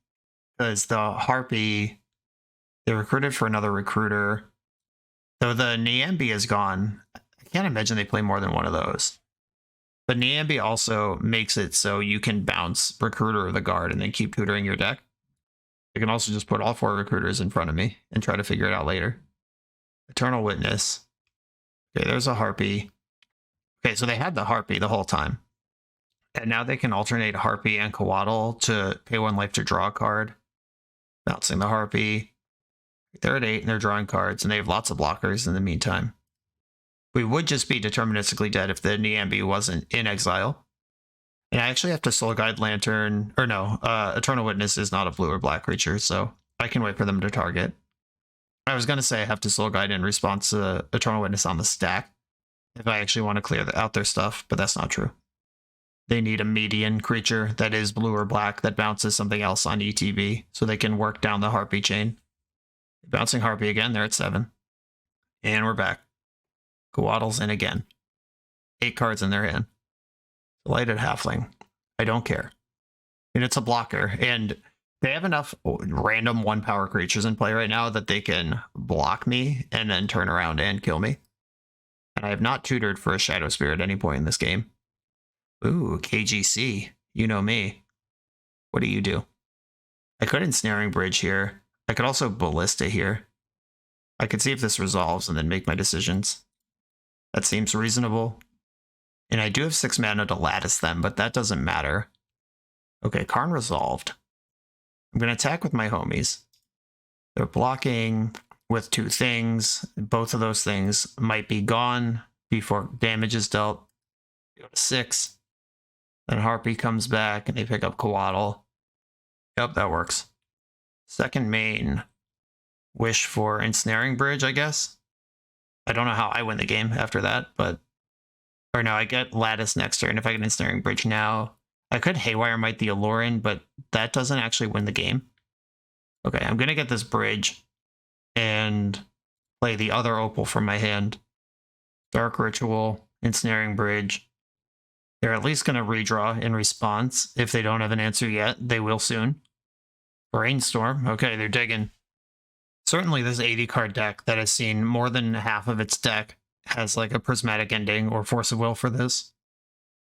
Because the Harpy... They recruited for another Recruiter. Though the Niambi is gone, I can't imagine they play more than one of those. But Niambi also makes it so you can bounce Recruiter or the Guard and then keep tutoring your deck. You can also just put all 4 Recruiters in front of me and try to figure it out later. Eternal Witness. Okay, there's a Harpy. Okay, so they had the Harpy the whole time. And now they can alternate Harpy and Coatl to pay 1 life to draw a card. Bouncing the Harpy. They're at 8 and they're drawing cards, and they have lots of blockers in the meantime. We would just be deterministically dead if the Niambi wasn't in exile. And I actually have to Soul Guide Lantern, or no, Eternal Witness is not a blue or black creature, so I can wait for them to target. I was going to say I have to Soul Guide in response to Eternal Witness on the stack, if I actually want to clear out their stuff, but that's not true. They need a median creature that is blue or black that bounces something else on ETB, so they can work down the Harpy chain. Bouncing Harpy again, they're at 7. And we're back. Coatl's in again. 8 cards in their hand. Delighted Halfling. I don't care. And it's a blocker, and they have enough random 1-power creatures in play right now that they can block me and then turn around and kill me. And I have not tutored for a Shadow Spear at any point in this game. Ooh, KGC. You know me. What do you do? I could Ensnaring Bridge here. I could also Ballista here. I could see if this resolves and then make my decisions. That seems reasonable. And I do have 6 mana to lattice them, but that doesn't matter. Okay, Karn resolved. I'm going to attack with my homies. They're blocking with 2 things. Both of those things might be gone before damage is dealt. Go to 6. Then Harpy comes back and they pick up Coatl. Yep, that works. Second main. Wish for Ensnaring Bridge, I guess. I don't know how I win the game after that, but... Or no, I get Lattice next turn. If I get Ensnaring Bridge now... I could Haywire Might the Aloran, but that doesn't actually win the game. Okay, I'm going to get this Bridge and play the other Opal from my hand. Dark Ritual, Ensnaring Bridge. They're at least going to redraw in response. If they don't have an answer yet, they will soon. Brainstorm. Okay, they're digging. Certainly this 80-card deck that has seen more than half of its deck has like a Prismatic Ending or Force of Will for this.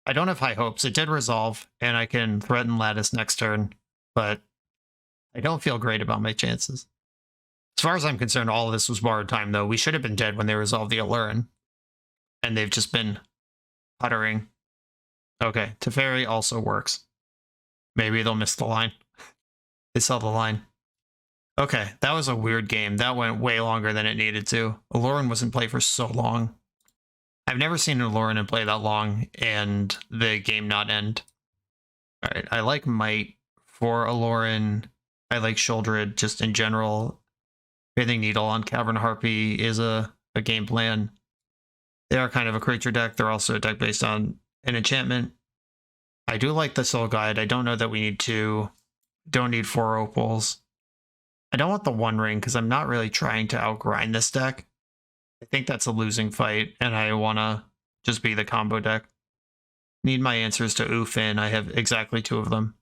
I don't have high hopes. It did resolve, and I can threaten Lattice next turn. but I don't feel great about my chances. As far as I'm concerned, all of this was borrowed time, though. We should have been dead when they resolved the Alurin, and they've just been puttering. Okay, Teferi also works. Maybe they'll miss the line. They saw the line. Okay, that was a weird game. That went way longer than it needed to. Alurin was in play for so long. I've never seen an Alurin in play that long and the game not end. Alright, I like Might for Alurin. I like Sheoldred just in general. Bathing Needle on Cavern Harpy is a game plan. They are kind of a creature deck. They're also a deck based on an enchantment. I do like the Soul Guide. I don't know that we need to. Don't need 4 Opals. I don't want the One Ring because I'm not really trying to outgrind this deck. I think that's a losing fight, and I want to just be the combo deck. Need my answers to Ufin. I have exactly 2 of them.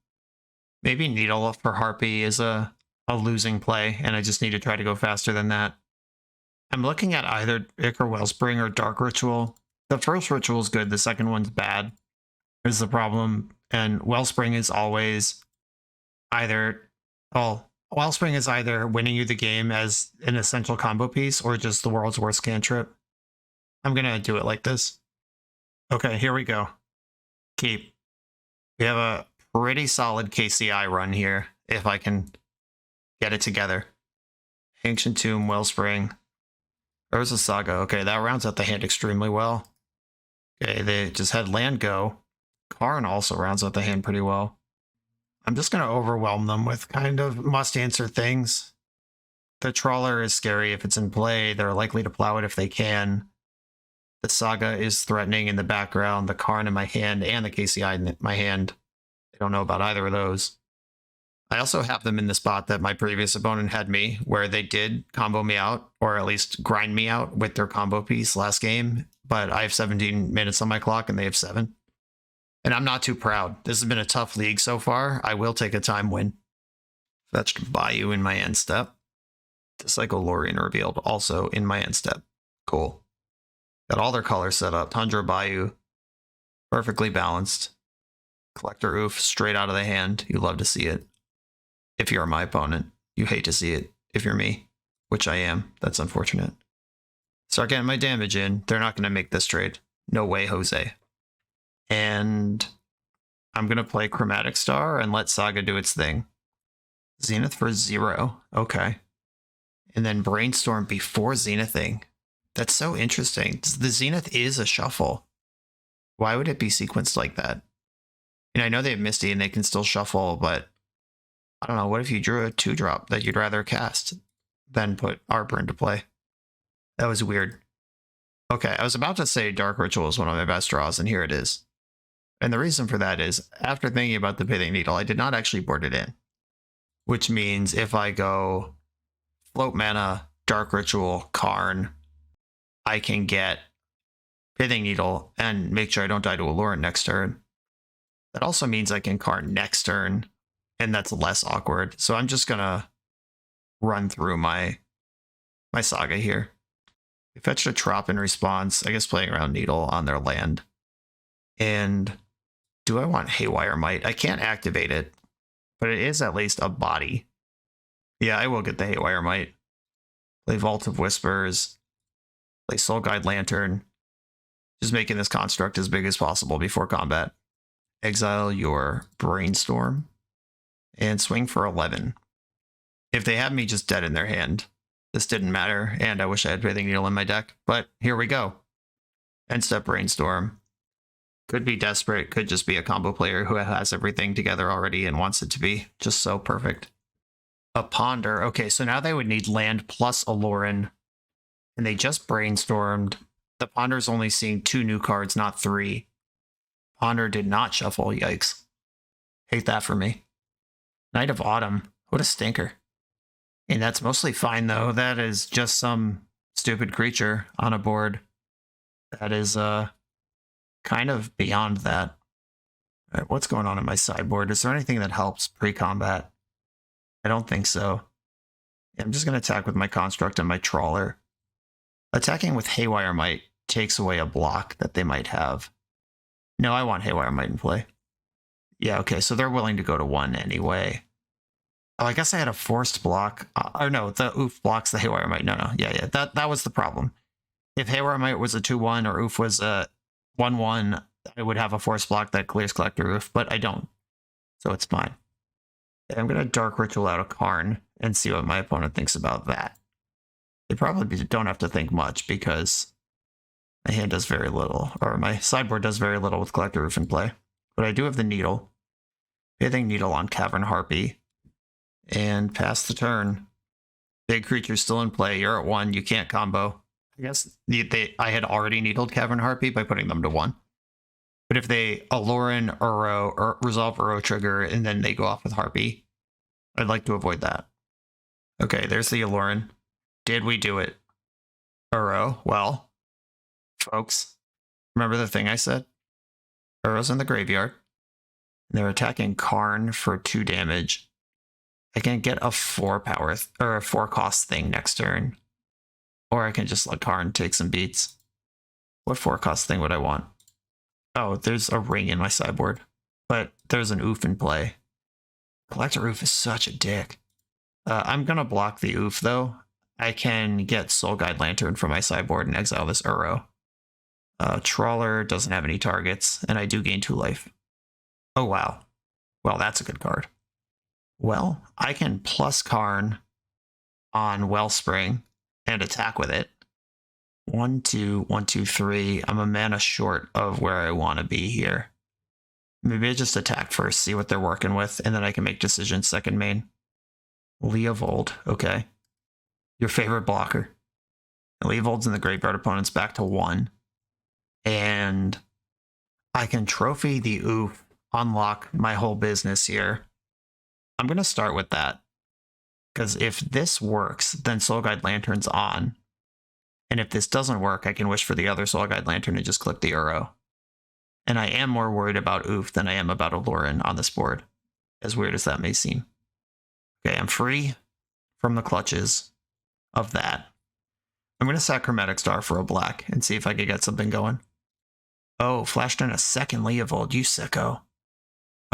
Maybe Needle for Harpy is a losing play, and I just need to try to go faster than that. I'm looking at either Ichor Wellspring or Dark Ritual. The first ritual is good, the second one's bad, is the problem. And Wellspring is always either... well, Wellspring is either winning you the game as an essential combo piece or just the world's worst cantrip. I'm going to do it like this. Okay, here we go. Keep. We have a pretty solid KCI run here, if I can get it together. Ancient Tomb, Wellspring. There's a Saga. Okay, that rounds out the hand extremely well. Okay, they just had land go. Karn also rounds out the hand pretty well. I'm just going to overwhelm them with kind of must-answer things. The Trawler is scary if it's in play. They're likely to plow it if they can. The Saga is threatening in the background. The Karn in my hand and the KCI in my hand. I don't know about either of those. I also have them in the spot that my previous opponent had me, where they did combo me out, or at least grind me out with their combo piece last game, but I have 17 minutes on my clock and they have 7. And I'm not too proud. This has been a tough league so far. I will take a time win. Fetched Bayou in my end step. Discycle Lorien revealed also in my end step. Cool. Got all their colors set up. Tundra Bayou. Perfectly balanced. Collector Oof straight out of the hand. You love to see it. If you're my opponent, you hate to see it. If you're me, which I am, that's unfortunate. Start getting my damage in. They're not going to make this trade. No way, Jose. And I'm going to play Chromatic Star and let Saga do its thing. Zenith for 0. Okay. And then Brainstorm before Zenithing. That's so interesting. The Zenith is a shuffle. Why would it be sequenced like that? And I know they have Misty and they can still shuffle, but I don't know. What if you drew a 2-drop that you'd rather cast than put Arbor into play? That was weird. Okay, I was about to say Dark Ritual is one of my best draws, and here it is. And the reason for that is, after thinking about the Pithing Needle, I did not actually board it in. Which means if I go Float Mana, Dark Ritual, Karn, I can get Pithing Needle and make sure I don't die to Alurin next turn. That also means I can Karn next turn, and that's less awkward. So I'm just going to run through my Saga here. We fetched a Trop in response, I guess playing around Needle on their land. And do I want Haywire Might? I can't activate it, but it is at least a body. Yeah, I will get the Haywire Might. Play Vault of Whispers. Play Soul Guide Lantern. Just making this construct as big as possible before combat. Exile your Brainstorm. And swing for 11. If they have me just dead in their hand, this didn't matter, and I wish I had Pithing Needle in my deck, but here we go. End step Brainstorm. Could be desperate, could just be a combo player who has everything together already and wants it to be just so perfect. A Ponder. Okay, so now they would need land plus Alurin, and they just brainstormed. The Ponder's only seeing 2 new cards, not 3. Ponder did not shuffle, yikes. Hate that for me. Knight of Autumn. What a stinker. And that's mostly fine, though. That is just some stupid creature on a board. That is kind of beyond that. All right, what's going on in my sideboard? Is there anything that helps pre-combat? I don't think so. Yeah, I'm just going to attack with my Construct and my Trawler. Attacking with Haywire Might takes away a block that they might have. No, I want Haywire Might in play. Yeah, okay, so they're willing to go to 1 anyway. Oh, I guess I had a forced block. Or no, the Oof blocks the Haywire Might. No. Yeah. That was the problem. If Haywire Might was a 2-1 or Oof was a 1-1, I would have a forced block that clears Collector Oof, but I don't. So it's fine. I'm going to Dark Ritual out of Karn and see what my opponent thinks about that. They probably don't have to think much because my hand does very little, or my sideboard does very little with Collector Oof in play. But I do have the Needle. Bathing Needle on Cavern Harpy. And pass the turn. Big creature's still in play. You're at 1. You can't combo. I guess I had already Needled Cavern Harpy by putting them to 1. But if they Aloran, Uro, or resolve Uro trigger, and then they go off with Harpy, I'd like to avoid that. Okay, there's the Aloran. Did we do it? Uro, well, folks, remember the thing I said? Uro's in the graveyard. And they're attacking Karn for 2 damage. I can get a 4 power or a 4 cost thing next turn. Or I can just let Karn take some beats. What 4 cost thing would I want? Oh, there's a ring in my sideboard. But there's an Oof in play. Collector Oof is such a dick. I'm going to block the Oof, though. I can get Soul Guide Lantern from my sideboard and exile this Uro. Trawler doesn't have any targets, and I do gain 2 life. Oh, wow. Well, that's a good card. Well, I can plus Karn on Wellspring and attack with it. 1, 2, 1, 2, 3. I'm a mana short of where I want to be here. Maybe I just attack first, see what they're working with, and then I can make decisions second main. Leovold, okay. Your favorite blocker. Leovold's in the graveyard, opponent's back to 1. And I can trophy the Oof, unlock my whole business here. I'm going to start with that. Because if this works, then Soul Guide Lantern's on. And if this doesn't work, I can wish for the other Soul Guide Lantern and just click the Uro. And I am more worried about Oof than I am about Aloran on this board. As weird as that may seem. Okay, I'm free from the clutches of that. I'm going to sack Chromatic Star for a black and see if I can get something going. Oh, flashed in a second Leovold, you sicko.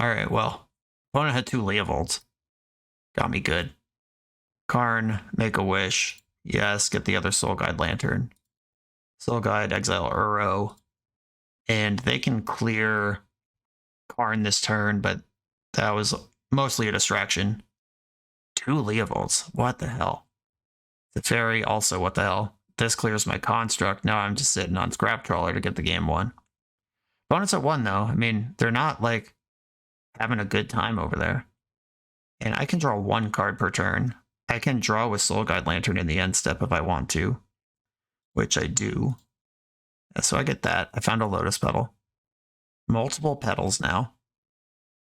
Alright, well, opponent had 2 Leovolds. Got me good. Karn, make a wish. Yes, get the other Soul Guide Lantern. Soul Guide, exile Uro. And they can clear Karn this turn, but that was mostly a distraction. 2 Leovolds, what the hell? The Fairy, also what the hell? This clears my construct, now I'm just sitting on Scrap Trawler to get the game won. Opponents at 1 though, I mean, they're not like having a good time over there. And I can draw 1 card per turn. I can draw with Soul Guide Lantern in the end step if I want to, which I do. So I get that. I found a Lotus Petal. Multiple petals now.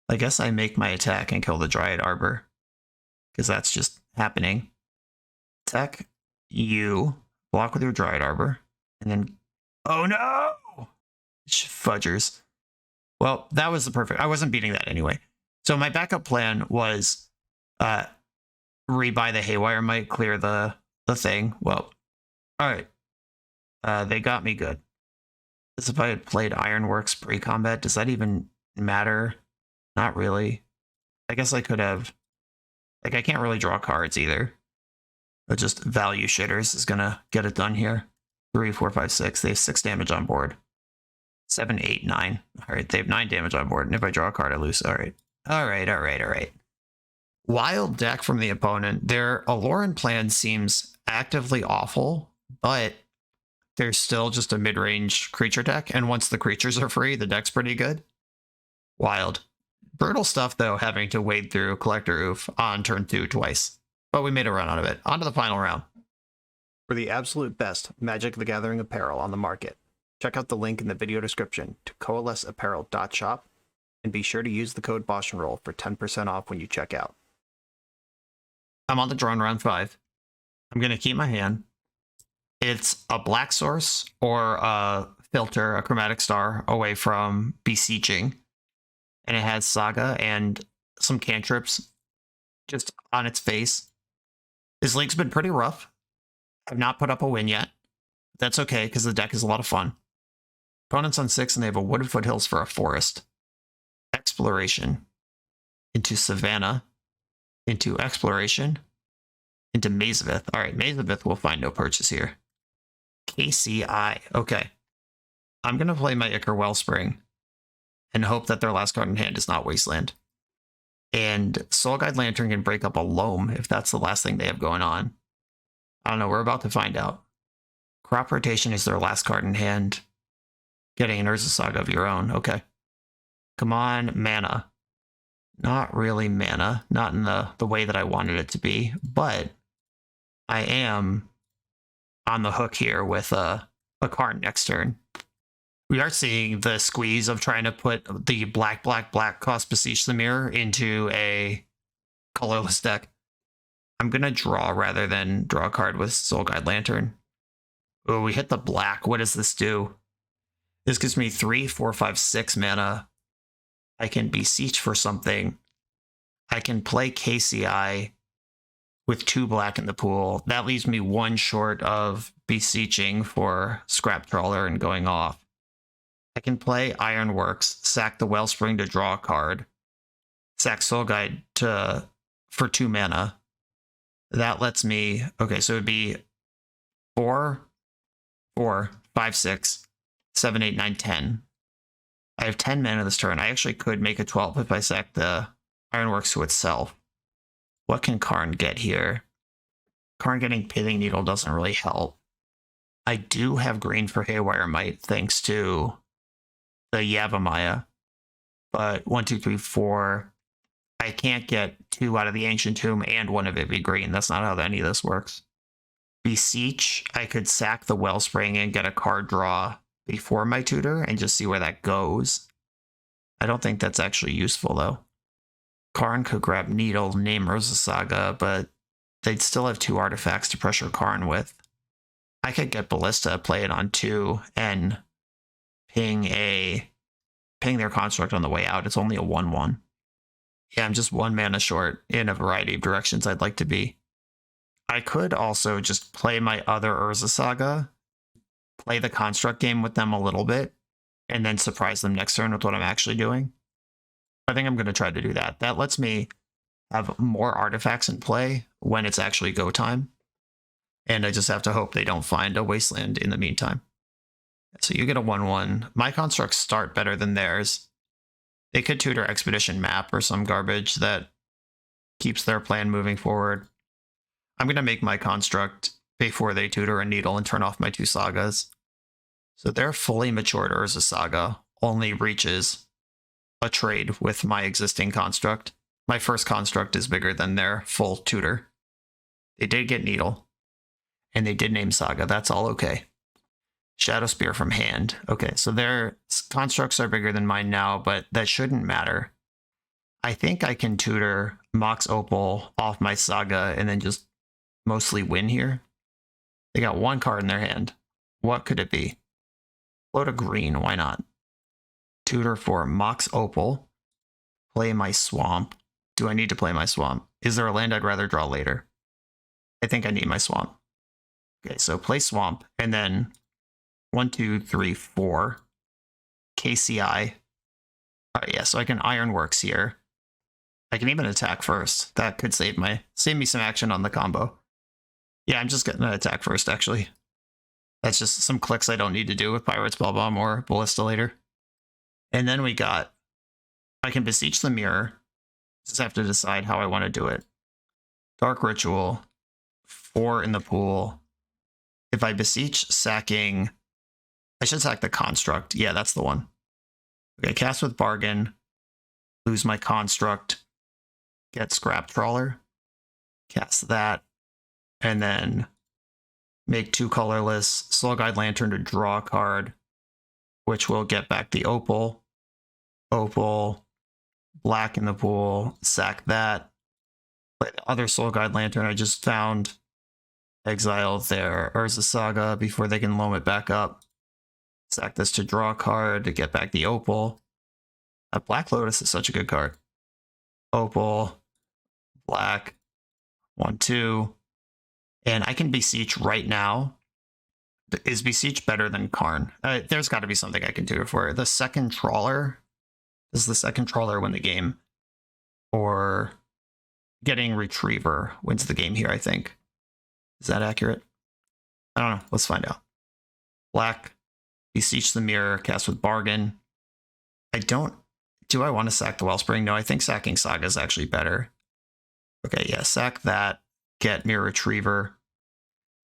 I guess I make my attack and kill the Dryad Arbor, because that's just happening. Attack you, block with your Dryad Arbor, and then... Oh no! Fudgers. Well, that was the perfect... I wasn't beating that anyway. So my backup plan was rebuy the Haywire Might, clear the thing. Well, alright. They got me good. As if I had played Ironworks pre-combat, does that even matter? Not really. I guess I could have... Like, I can't really draw cards either. But just value shitters is gonna get it done here. 3, 4, 5, 6. They have 6 damage on board. 7, 8, 9. Alright, they have 9 damage on board. And if I draw a card, I lose. Alright. Alright. Wild deck from the opponent. Their Aloran plan seems actively awful, but there's still just a mid-range creature deck. And once the creatures are free, the deck's pretty good. Wild. Brutal stuff, though, having to wade through Collector Oof on turn 2 twice. But we made a run out of it. On to the final round. For the absolute best Magic the Gathering apparel on the market, check out the link in the video description to coalesceapparel.shop, and be sure to use the code BoshNRoll for 10% off when you check out. I'm on the draw in round 5. I'm going to keep my hand. It's a black source or a filter, a Chromatic Star, away from Beseeching. And it has Saga and some cantrips just on its face. This league's been pretty rough. I've not put up a win yet. That's okay, because the deck is a lot of fun. Opponents on 6, and they have a Wooded Foothills for a forest. Exploration into Savannah. into Exploration, into Mazavith. All right, Mazavith will find no purchase here. KCI. Okay. I'm going to play my Ichor Wellspring and hope that their last card in hand is not Wasteland. And Soul Guide Lantern can break up a Loam if that's the last thing they have going on. I don't know. We're about to find out. Crop Rotation is their last card in hand. Getting an Urza Saga of your own. Okay. Come on, mana. Not really mana. Not in the way that I wanted it to be. But I am on the hook here with a Karn next turn. We are seeing the squeeze of trying to put the black cost Beseech the Mirror into a colorless deck. I'm going to draw rather than draw a card with Soul Guide Lantern. Oh, we hit the black. What does this do? This gives me 3, 4, 5, 6 mana. I can Beseech for something. I can play KCI with 2 black in the pool. That leaves me 1 short of Beseeching for Scrap Trawler and going off. I can play Ironworks, sack the Wellspring to draw a card, sack Soul Guide for 2 mana. That lets me, okay, so it would be 4, 5, 6, 7, 8, 9, 10. I have 10 mana this turn. I actually could make a 12 if I sack the Ironworks to itself. What can Karn get here? Karn getting Pithing Needle doesn't really help. I do have green for Haywire Might thanks to the Yavimaya, but 1, 2, 3, 4. I can't get 2 out of the Ancient Tomb and 1 of it be green. That's not how any of this works. Beseech, I could sack the Wellspring and get a card draw before my tutor and just see where that goes. I don't think that's actually useful though. Karn could grab Needle, name Urza Saga, but they'd still have 2 artifacts to pressure Karn with. I could get Ballista, play it on 2, and ping their construct on the way out. It's only a 1/1. Yeah, I'm just 1 mana short in a variety of directions I'd like to be. I could also just play my other Urza Saga, play the construct game with them a little bit, and then surprise them next turn with what I'm actually doing. I think I'm going to try to do that. That lets me have more artifacts in play when it's actually go time. And I just have to hope they don't find a Wasteland in the meantime. So you get a 1/1. My constructs start better than theirs. They could tutor Expedition Map or some garbage that keeps their plan moving forward. I'm going to make my construct before they tutor a Needle and turn off my 2 Sagas. So their fully matured Urza Saga only reaches a trade with my existing construct. My first construct is bigger than their full tutor. They did get Needle, and they did name Saga. That's all okay. Shadow Spear from hand. Okay, so their constructs are bigger than mine now, but that shouldn't matter. I think I can tutor Mox Opal off my Saga and then just mostly win here. They got 1 card in their hand. What could it be? Float a green, why not? Tutor for Mox Opal. Play my Swamp. Do I need to play my Swamp? Is there a land I'd rather draw later? I think I need my Swamp. Okay, so play Swamp, and then 1, 2, 3, 4. KCI. Alright, yeah, so I can Ironworks here. I can even attack first. That could save me some action on the combo. Yeah, I'm just gonna attack first, actually. That's just some clicks I don't need to do with Pirate Spellbomb or Ballista later. And then I can Beseech the Mirror. Just have to decide how I want to do it. Dark Ritual. 4 in the pool. If I Beseech sacking... I should sack the Construct. Yeah, that's the one. Okay, cast with Bargain. Lose my Construct. Get Scrap Trawler. Cast that. And then make 2 colorless. Soul Guide Lantern to draw a card, which will get back the Opal. Opal. Black in the pool. Sack that. Play the other Soul Guide Lantern I just found. Exile their Urza Saga before they can loam it back up. Sack this to draw a card to get back the Opal. Black Lotus is such a good card. Opal. Black. 1, 2. And I can Beseech right now. Is Beseech better than Karn? There's got to be something I can do for it. The second Trawler. Does the second Trawler win the game? Or getting Retriever wins the game here, I think. Is that accurate? I don't know. Let's find out. Black, Beseech the Mirror, cast with Bargain. Do I want to sack the Wellspring? No, I think sacking Saga is actually better. Okay, yeah, sack that, get Mirror Retriever,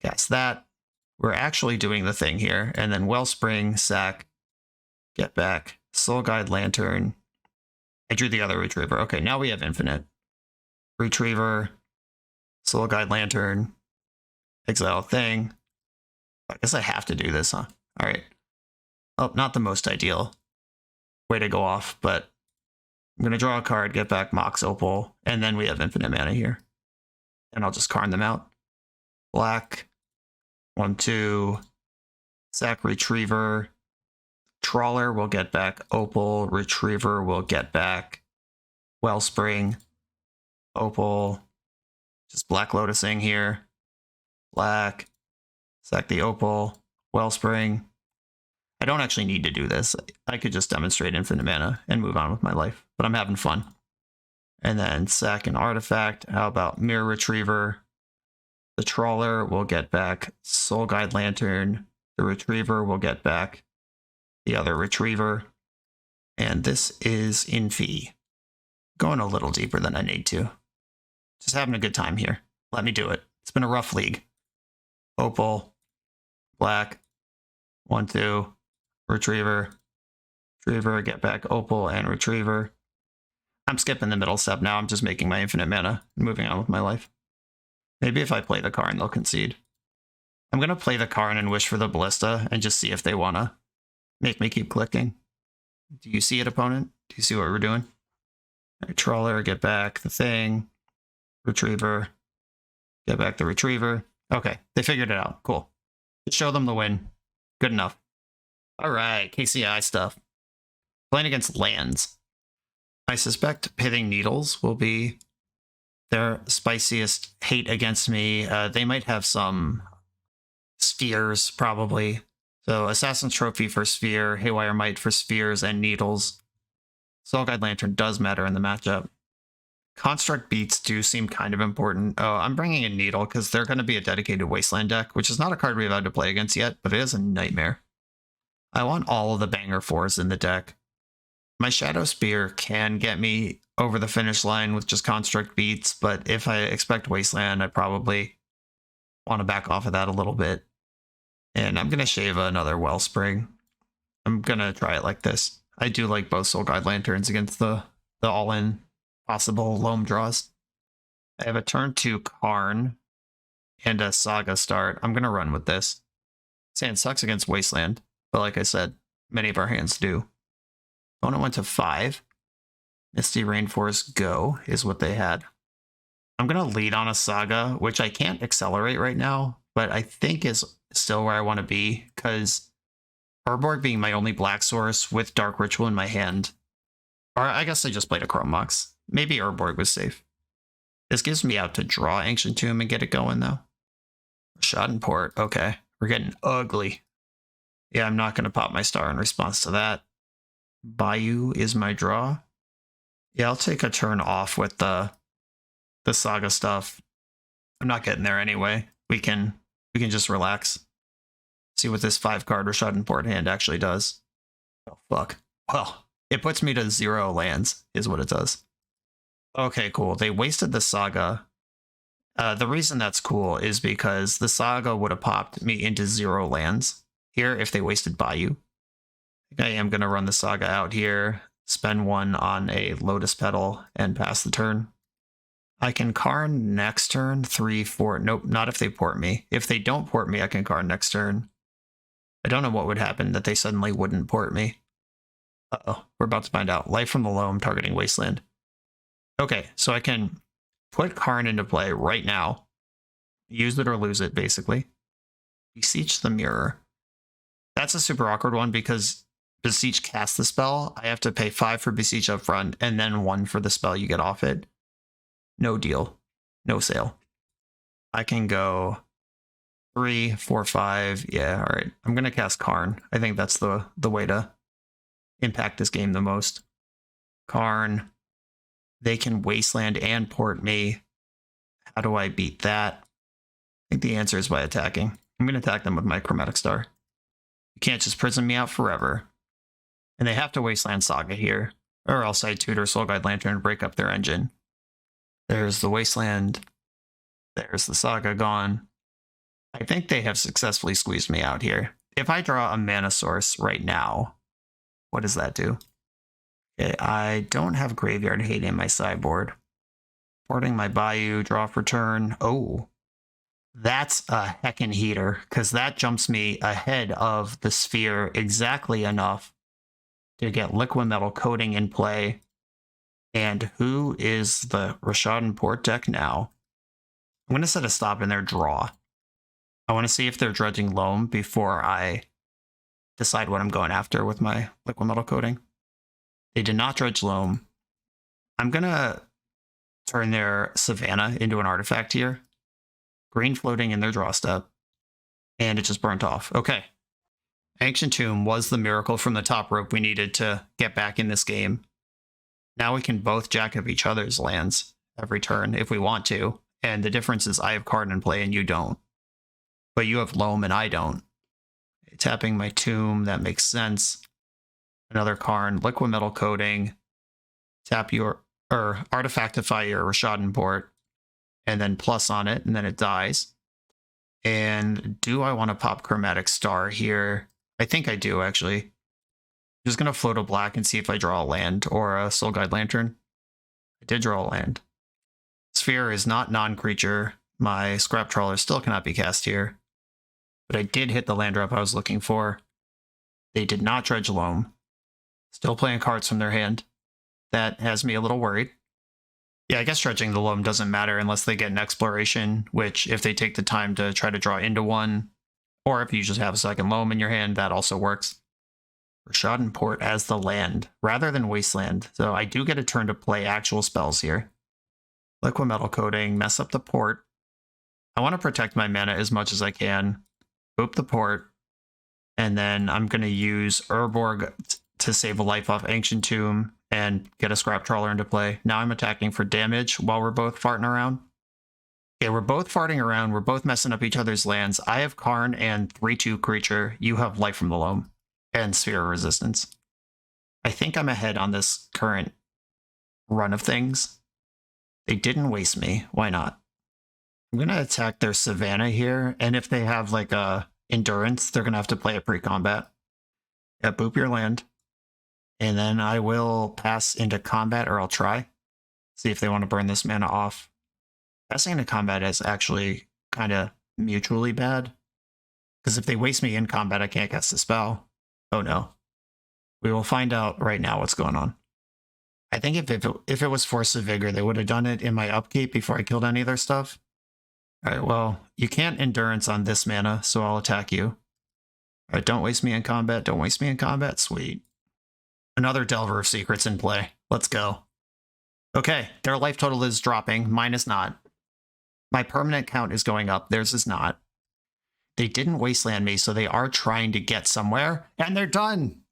cast that. We're actually doing the thing here. And then Wellspring, sack, get back, Soul Guide Lantern. I drew the other Retriever. Okay, now we have infinite. Retriever, Soul Guide Lantern, exile thing. I guess I have to do this, huh? All right. Oh, not the most ideal way to go off, but I'm going to draw a card, get back Mox Opal, and then we have infinite mana here. And I'll just Karn them out. Black, 1, 2, sack Retriever. Trawler will get back Opal. Retriever will get back Wellspring. Opal. Just Black Lotusing here. Black. Sack the Opal. Wellspring. I don't actually need to do this. I could just demonstrate infinite mana and move on with my life, but I'm having fun. And then sack an artifact. How about Mirror Retriever? The Trawler will get back Soul Guide Lantern. The Retriever will get back the other Retriever. And this is Infi. Going a little deeper than I need to. Just having a good time here. Let me do it. It's been a rough league. Opal. Black. 1, 2. Retriever. Retriever, get back Opal and Retriever. I'm skipping the middle step now. I'm just making my infinite mana and moving on with my life. Maybe if I play the Karn, they'll concede. I'm going to play the Karn and wish for the Ballista and just see if they want to make me keep clicking. Do you see it, opponent? Do you see what we're doing? Right, Trawler, get back the thing. Retriever. Get back the Retriever. Okay, they figured it out. Cool. Show them the win. Good enough. All right, KCI stuff. Playing against lands. I suspect Pithing Needles will be their spiciest hate against me. They might have some spheres, probably. So Assassin's Trophy for Sphere, Haywire Might for Spheres and Needles. Soul Guide Lantern does matter in the matchup. Construct Beats do seem kind of important. Oh, I'm bringing in Needle because they're going to be a dedicated Wasteland deck, which is not a card we've had to play against yet, but it is a nightmare. I want all of the banger 4s in the deck. My Shadow Spear can get me over the finish line with just Construct Beats, but if I expect Wasteland, I probably want to back off of that a little bit. And I'm going to shave another Wellspring. I'm going to try it like this. I do like both Soul Guide Lanterns against the all-in possible Loam draws. I have a turn 2 Karn and a Saga start. I'm going to run with this. Sand sucks against Wasteland, but like I said, many of our hands do. Opponent went to 5. Misty Rainforest Go is what they had. I'm going to lead on a Saga, which I can't accelerate right now, but I think is still where I want to be, because Urborg being my only black source with Dark Ritual in my hand. Or I guess I just played a Chrome Mox. Maybe Urborg was safe. This gives me out to draw Ancient Tomb and get it going, though. Shot and Port. Okay, we're getting ugly. Yeah, I'm not going to pop my star in response to that. Bayou is my draw. Yeah, I'll take a turn off with the Saga stuff. I'm not getting there anyway. We can just relax. See what this 5-card Rashad and Port hand actually does. Oh, fuck. Well, it puts me to 0 lands, is what it does. Okay, cool. They wasted the Saga. The reason that's cool is because the Saga would have popped me into 0 lands here if they wasted Bayou. I am going to run the Saga out here, spend 1 on a Lotus Petal, and pass the turn. I can Karn next turn, 3, 4. Nope, not if they port me. If they don't port me, I can Karn next turn. I don't know what would happen that they suddenly wouldn't port me. Uh-oh, we're about to find out. Life from the Loam targeting Wasteland. Okay, so I can put Karn into play right now. Use it or lose it, basically. Beseech the Mirror. That's a super awkward one because Beseech casts the spell. I have to pay 5 for Beseech up front and then 1 for the spell you get off it. No deal. No sale. I can go 3, 4, 5. Yeah, all right. I'm going to cast Karn. I think that's the way to impact this game the most. Karn. They can Wasteland and port me. How do I beat that? I think the answer is by attacking. I'm going to attack them with my Chromatic Star. You can't just prison me out forever. And they have to Wasteland Saga here, or else I tutor Soul Guide Lantern and break up their engine. There's the Wasteland. There's the Saga gone. I think they have successfully squeezed me out here. If I draw a mana source right now, what does that do? Okay, I don't have Graveyard Hate in my sideboard. Porting my Bayou, draw for turn. Oh, that's a heckin' heater, because that jumps me ahead of the Sphere exactly enough to get Liquid Metal Coating in play. And who is the Rishadan Port deck now? I'm going to set a stop in their draw. I want to see if they're dredging Loam before I decide what I'm going after with my Liquid Metal Coating. They did not dredge Loam. I'm going to turn their Savannah into an artifact here. Green floating in their draw step. And it just burnt off. Okay. Ancient Tomb was the miracle from the top rope we needed to get back in this game. Now we can both jack up each other's lands every turn if we want to. And the difference is I have Karn in play and you don't. But you have Loam and I don't. Tapping my Tomb, that makes sense. Another Karn, Liquid Metal Coating. Tap your, or Artifactify your Rishadan Port. And then plus on it, and then it dies. And do I want to pop Chromatic Star here? I think I do, actually. I'm just going to float a black and see if I draw a land or a Soul Guide Lantern. I did draw a land. Sphere is not non-creature. My Scrap Trawler still cannot be cast here. But I did hit the land drop I was looking for. They did not dredge Loam. Still playing cards from their hand. That has me a little worried. Yeah, I guess dredging the Loam doesn't matter unless they get an Exploration, which if they take the time to try to draw into one, or if you just have a second Loam in your hand, that also works. Rishadan Port as the land, rather than Wasteland, so I do get a turn to play actual spells here. Liquid Metal Coating, mess up the port. I want to protect my mana as much as I can. Boop the port, and then I'm going to use Urborg to save a life off Ancient Tomb and get a Scrap Trawler into play. Now I'm attacking for damage while we're both farting around. Okay, we're both farting around. We're both messing up each other's lands. I have Karn and 3/2 creature. You have Life from the Loam and Sphere of Resistance. I think I'm ahead on this current run of things. They didn't waste me. Why not? I'm going to attack their Savannah here. And if they have like a Endurance, they're going to have to play a pre-combat. Yeah, boop your land. And then I will pass into combat, or I'll try. See if they want to burn this mana off. Passing into combat is actually kind of mutually bad. Because if they waste me in combat, I can't cast a spell. Oh no. We will find out right now what's going on. I think if it was Force of Vigor, they would have done it in my upkeep before I killed any of their stuff. Alright, well, you can't Endurance on this mana, so I'll attack you. Alright, don't waste me in combat, don't waste me in combat, sweet. Another Delver of Secrets in play. Let's go. Okay, their life total is dropping. Mine is not. My permanent count is going up. Theirs is not. They didn't wasteland me, so they are trying to get somewhere. And they're done!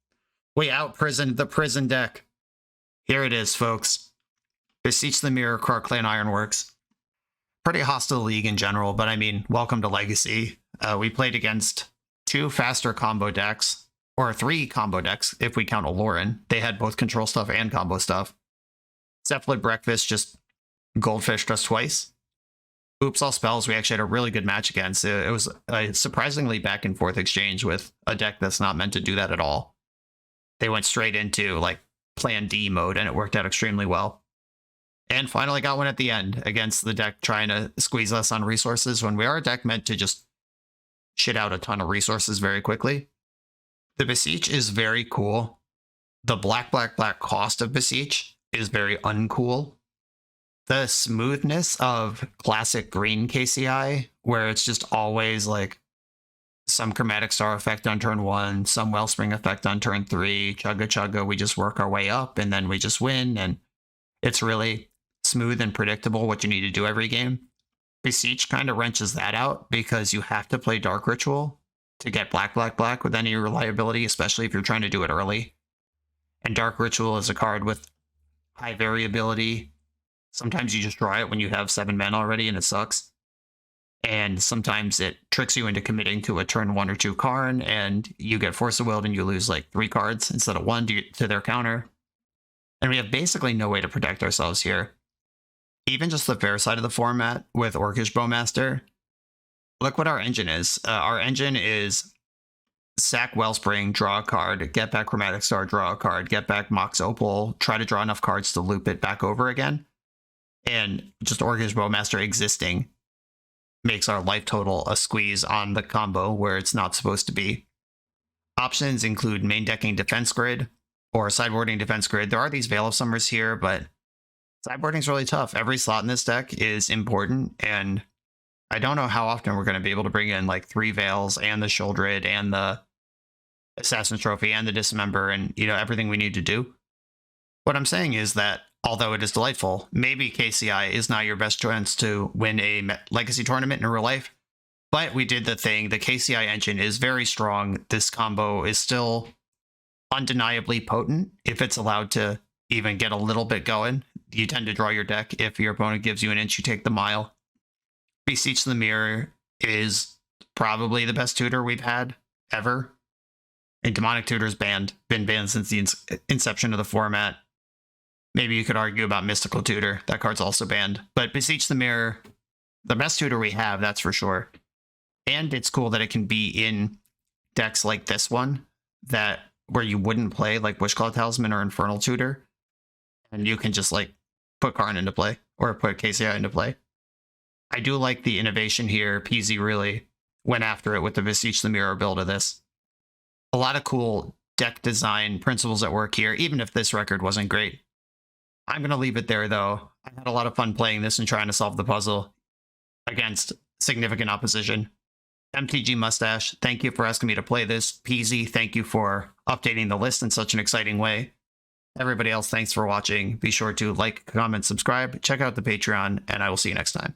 We out-prisoned the prison deck. Here it is, folks. Beseech the Mirror, Krark-Clan Ironworks. Pretty hostile league in general, but I mean, welcome to Legacy. We played against 2 faster combo decks. Or 3 combo decks, if we count Aloran. They had both control stuff and combo stuff. Cephalid Breakfast just goldfished us twice. Oops, all spells, we actually had a really good match against. It was a surprisingly back and forth exchange with a deck that's not meant to do that at all. They went straight into, like, Plan D mode, and it worked out extremely well. And finally got one at the end against the deck trying to squeeze us on resources when we are a deck meant to just shit out a ton of resources very quickly. The Beseech is very cool. The black cost of Beseech is very uncool. The smoothness of classic green KCI, where it's just always like some Chromatic Star effect on turn 1, some Wellspring effect on turn 3, chugga, we just work our way up and then we just win, and it's really smooth and predictable what you need to do every game. Beseech kind of wrenches that out because you have to play Dark Ritual to get black with any reliability, especially if you're trying to do it early. And Dark Ritual is a card with high variability, Sometimes you just draw it when you have 7 men already and it sucks. And sometimes it tricks you into committing to a turn 1 or 2 Karn, and you get Force of Will and you lose like 3 cards instead of 1 to their counter. And we have basically no way to protect ourselves here. Even just the fair side of the format with Orcish Bowmaster, look what our engine is. Our engine is sack Wellspring, draw a card, get back Chromatic Star, draw a card, get back Mox Opal, try to draw enough cards to loop it back over again. And just Orcish Bowmaster existing makes our life total a squeeze on the combo where it's not supposed to be. Options include main decking Defense Grid or sideboarding Defense Grid. There are these Veil of Summers here, but sideboarding's really tough. Every slot in this deck is important, and I don't know how often we're going to be able to bring in like 3 Veils and the Sheoldred and the Assassin's Trophy and the Dismember and, you know, everything we need to do. What I'm saying is that although it is delightful, maybe KCI is not your best chance to win a Legacy tournament in real life, but we did the thing. The KCI engine is very strong. This combo is still undeniably potent if it's allowed to even get a little bit going. You tend to draw your deck. If your opponent gives you an inch, you take the mile. Beseech the Mirror is probably the best tutor we've had ever. And Demonic Tutor's been banned since the inception of the format. Maybe you could argue about Mystical Tutor. That card's also banned. But Beseech the Mirror, the best tutor we have, that's for sure. And it's cool that it can be in decks like this one, where you wouldn't play like Wishclaw Talisman or Infernal Tutor. And you can just like put Karn into play or put KCI into play. I do like the innovation here. PZ really went after it with the Beseech the Mirror build of this. A lot of cool deck design principles at work here, even if this record wasn't great. I'm going to leave it there, though. I had a lot of fun playing this and trying to solve the puzzle against significant opposition. MTG Mustache, thank you for asking me to play this. PZ, thank you for updating the list in such an exciting way. Everybody else, thanks for watching. Be sure to like, comment, subscribe, check out the Patreon, and I will see you next time.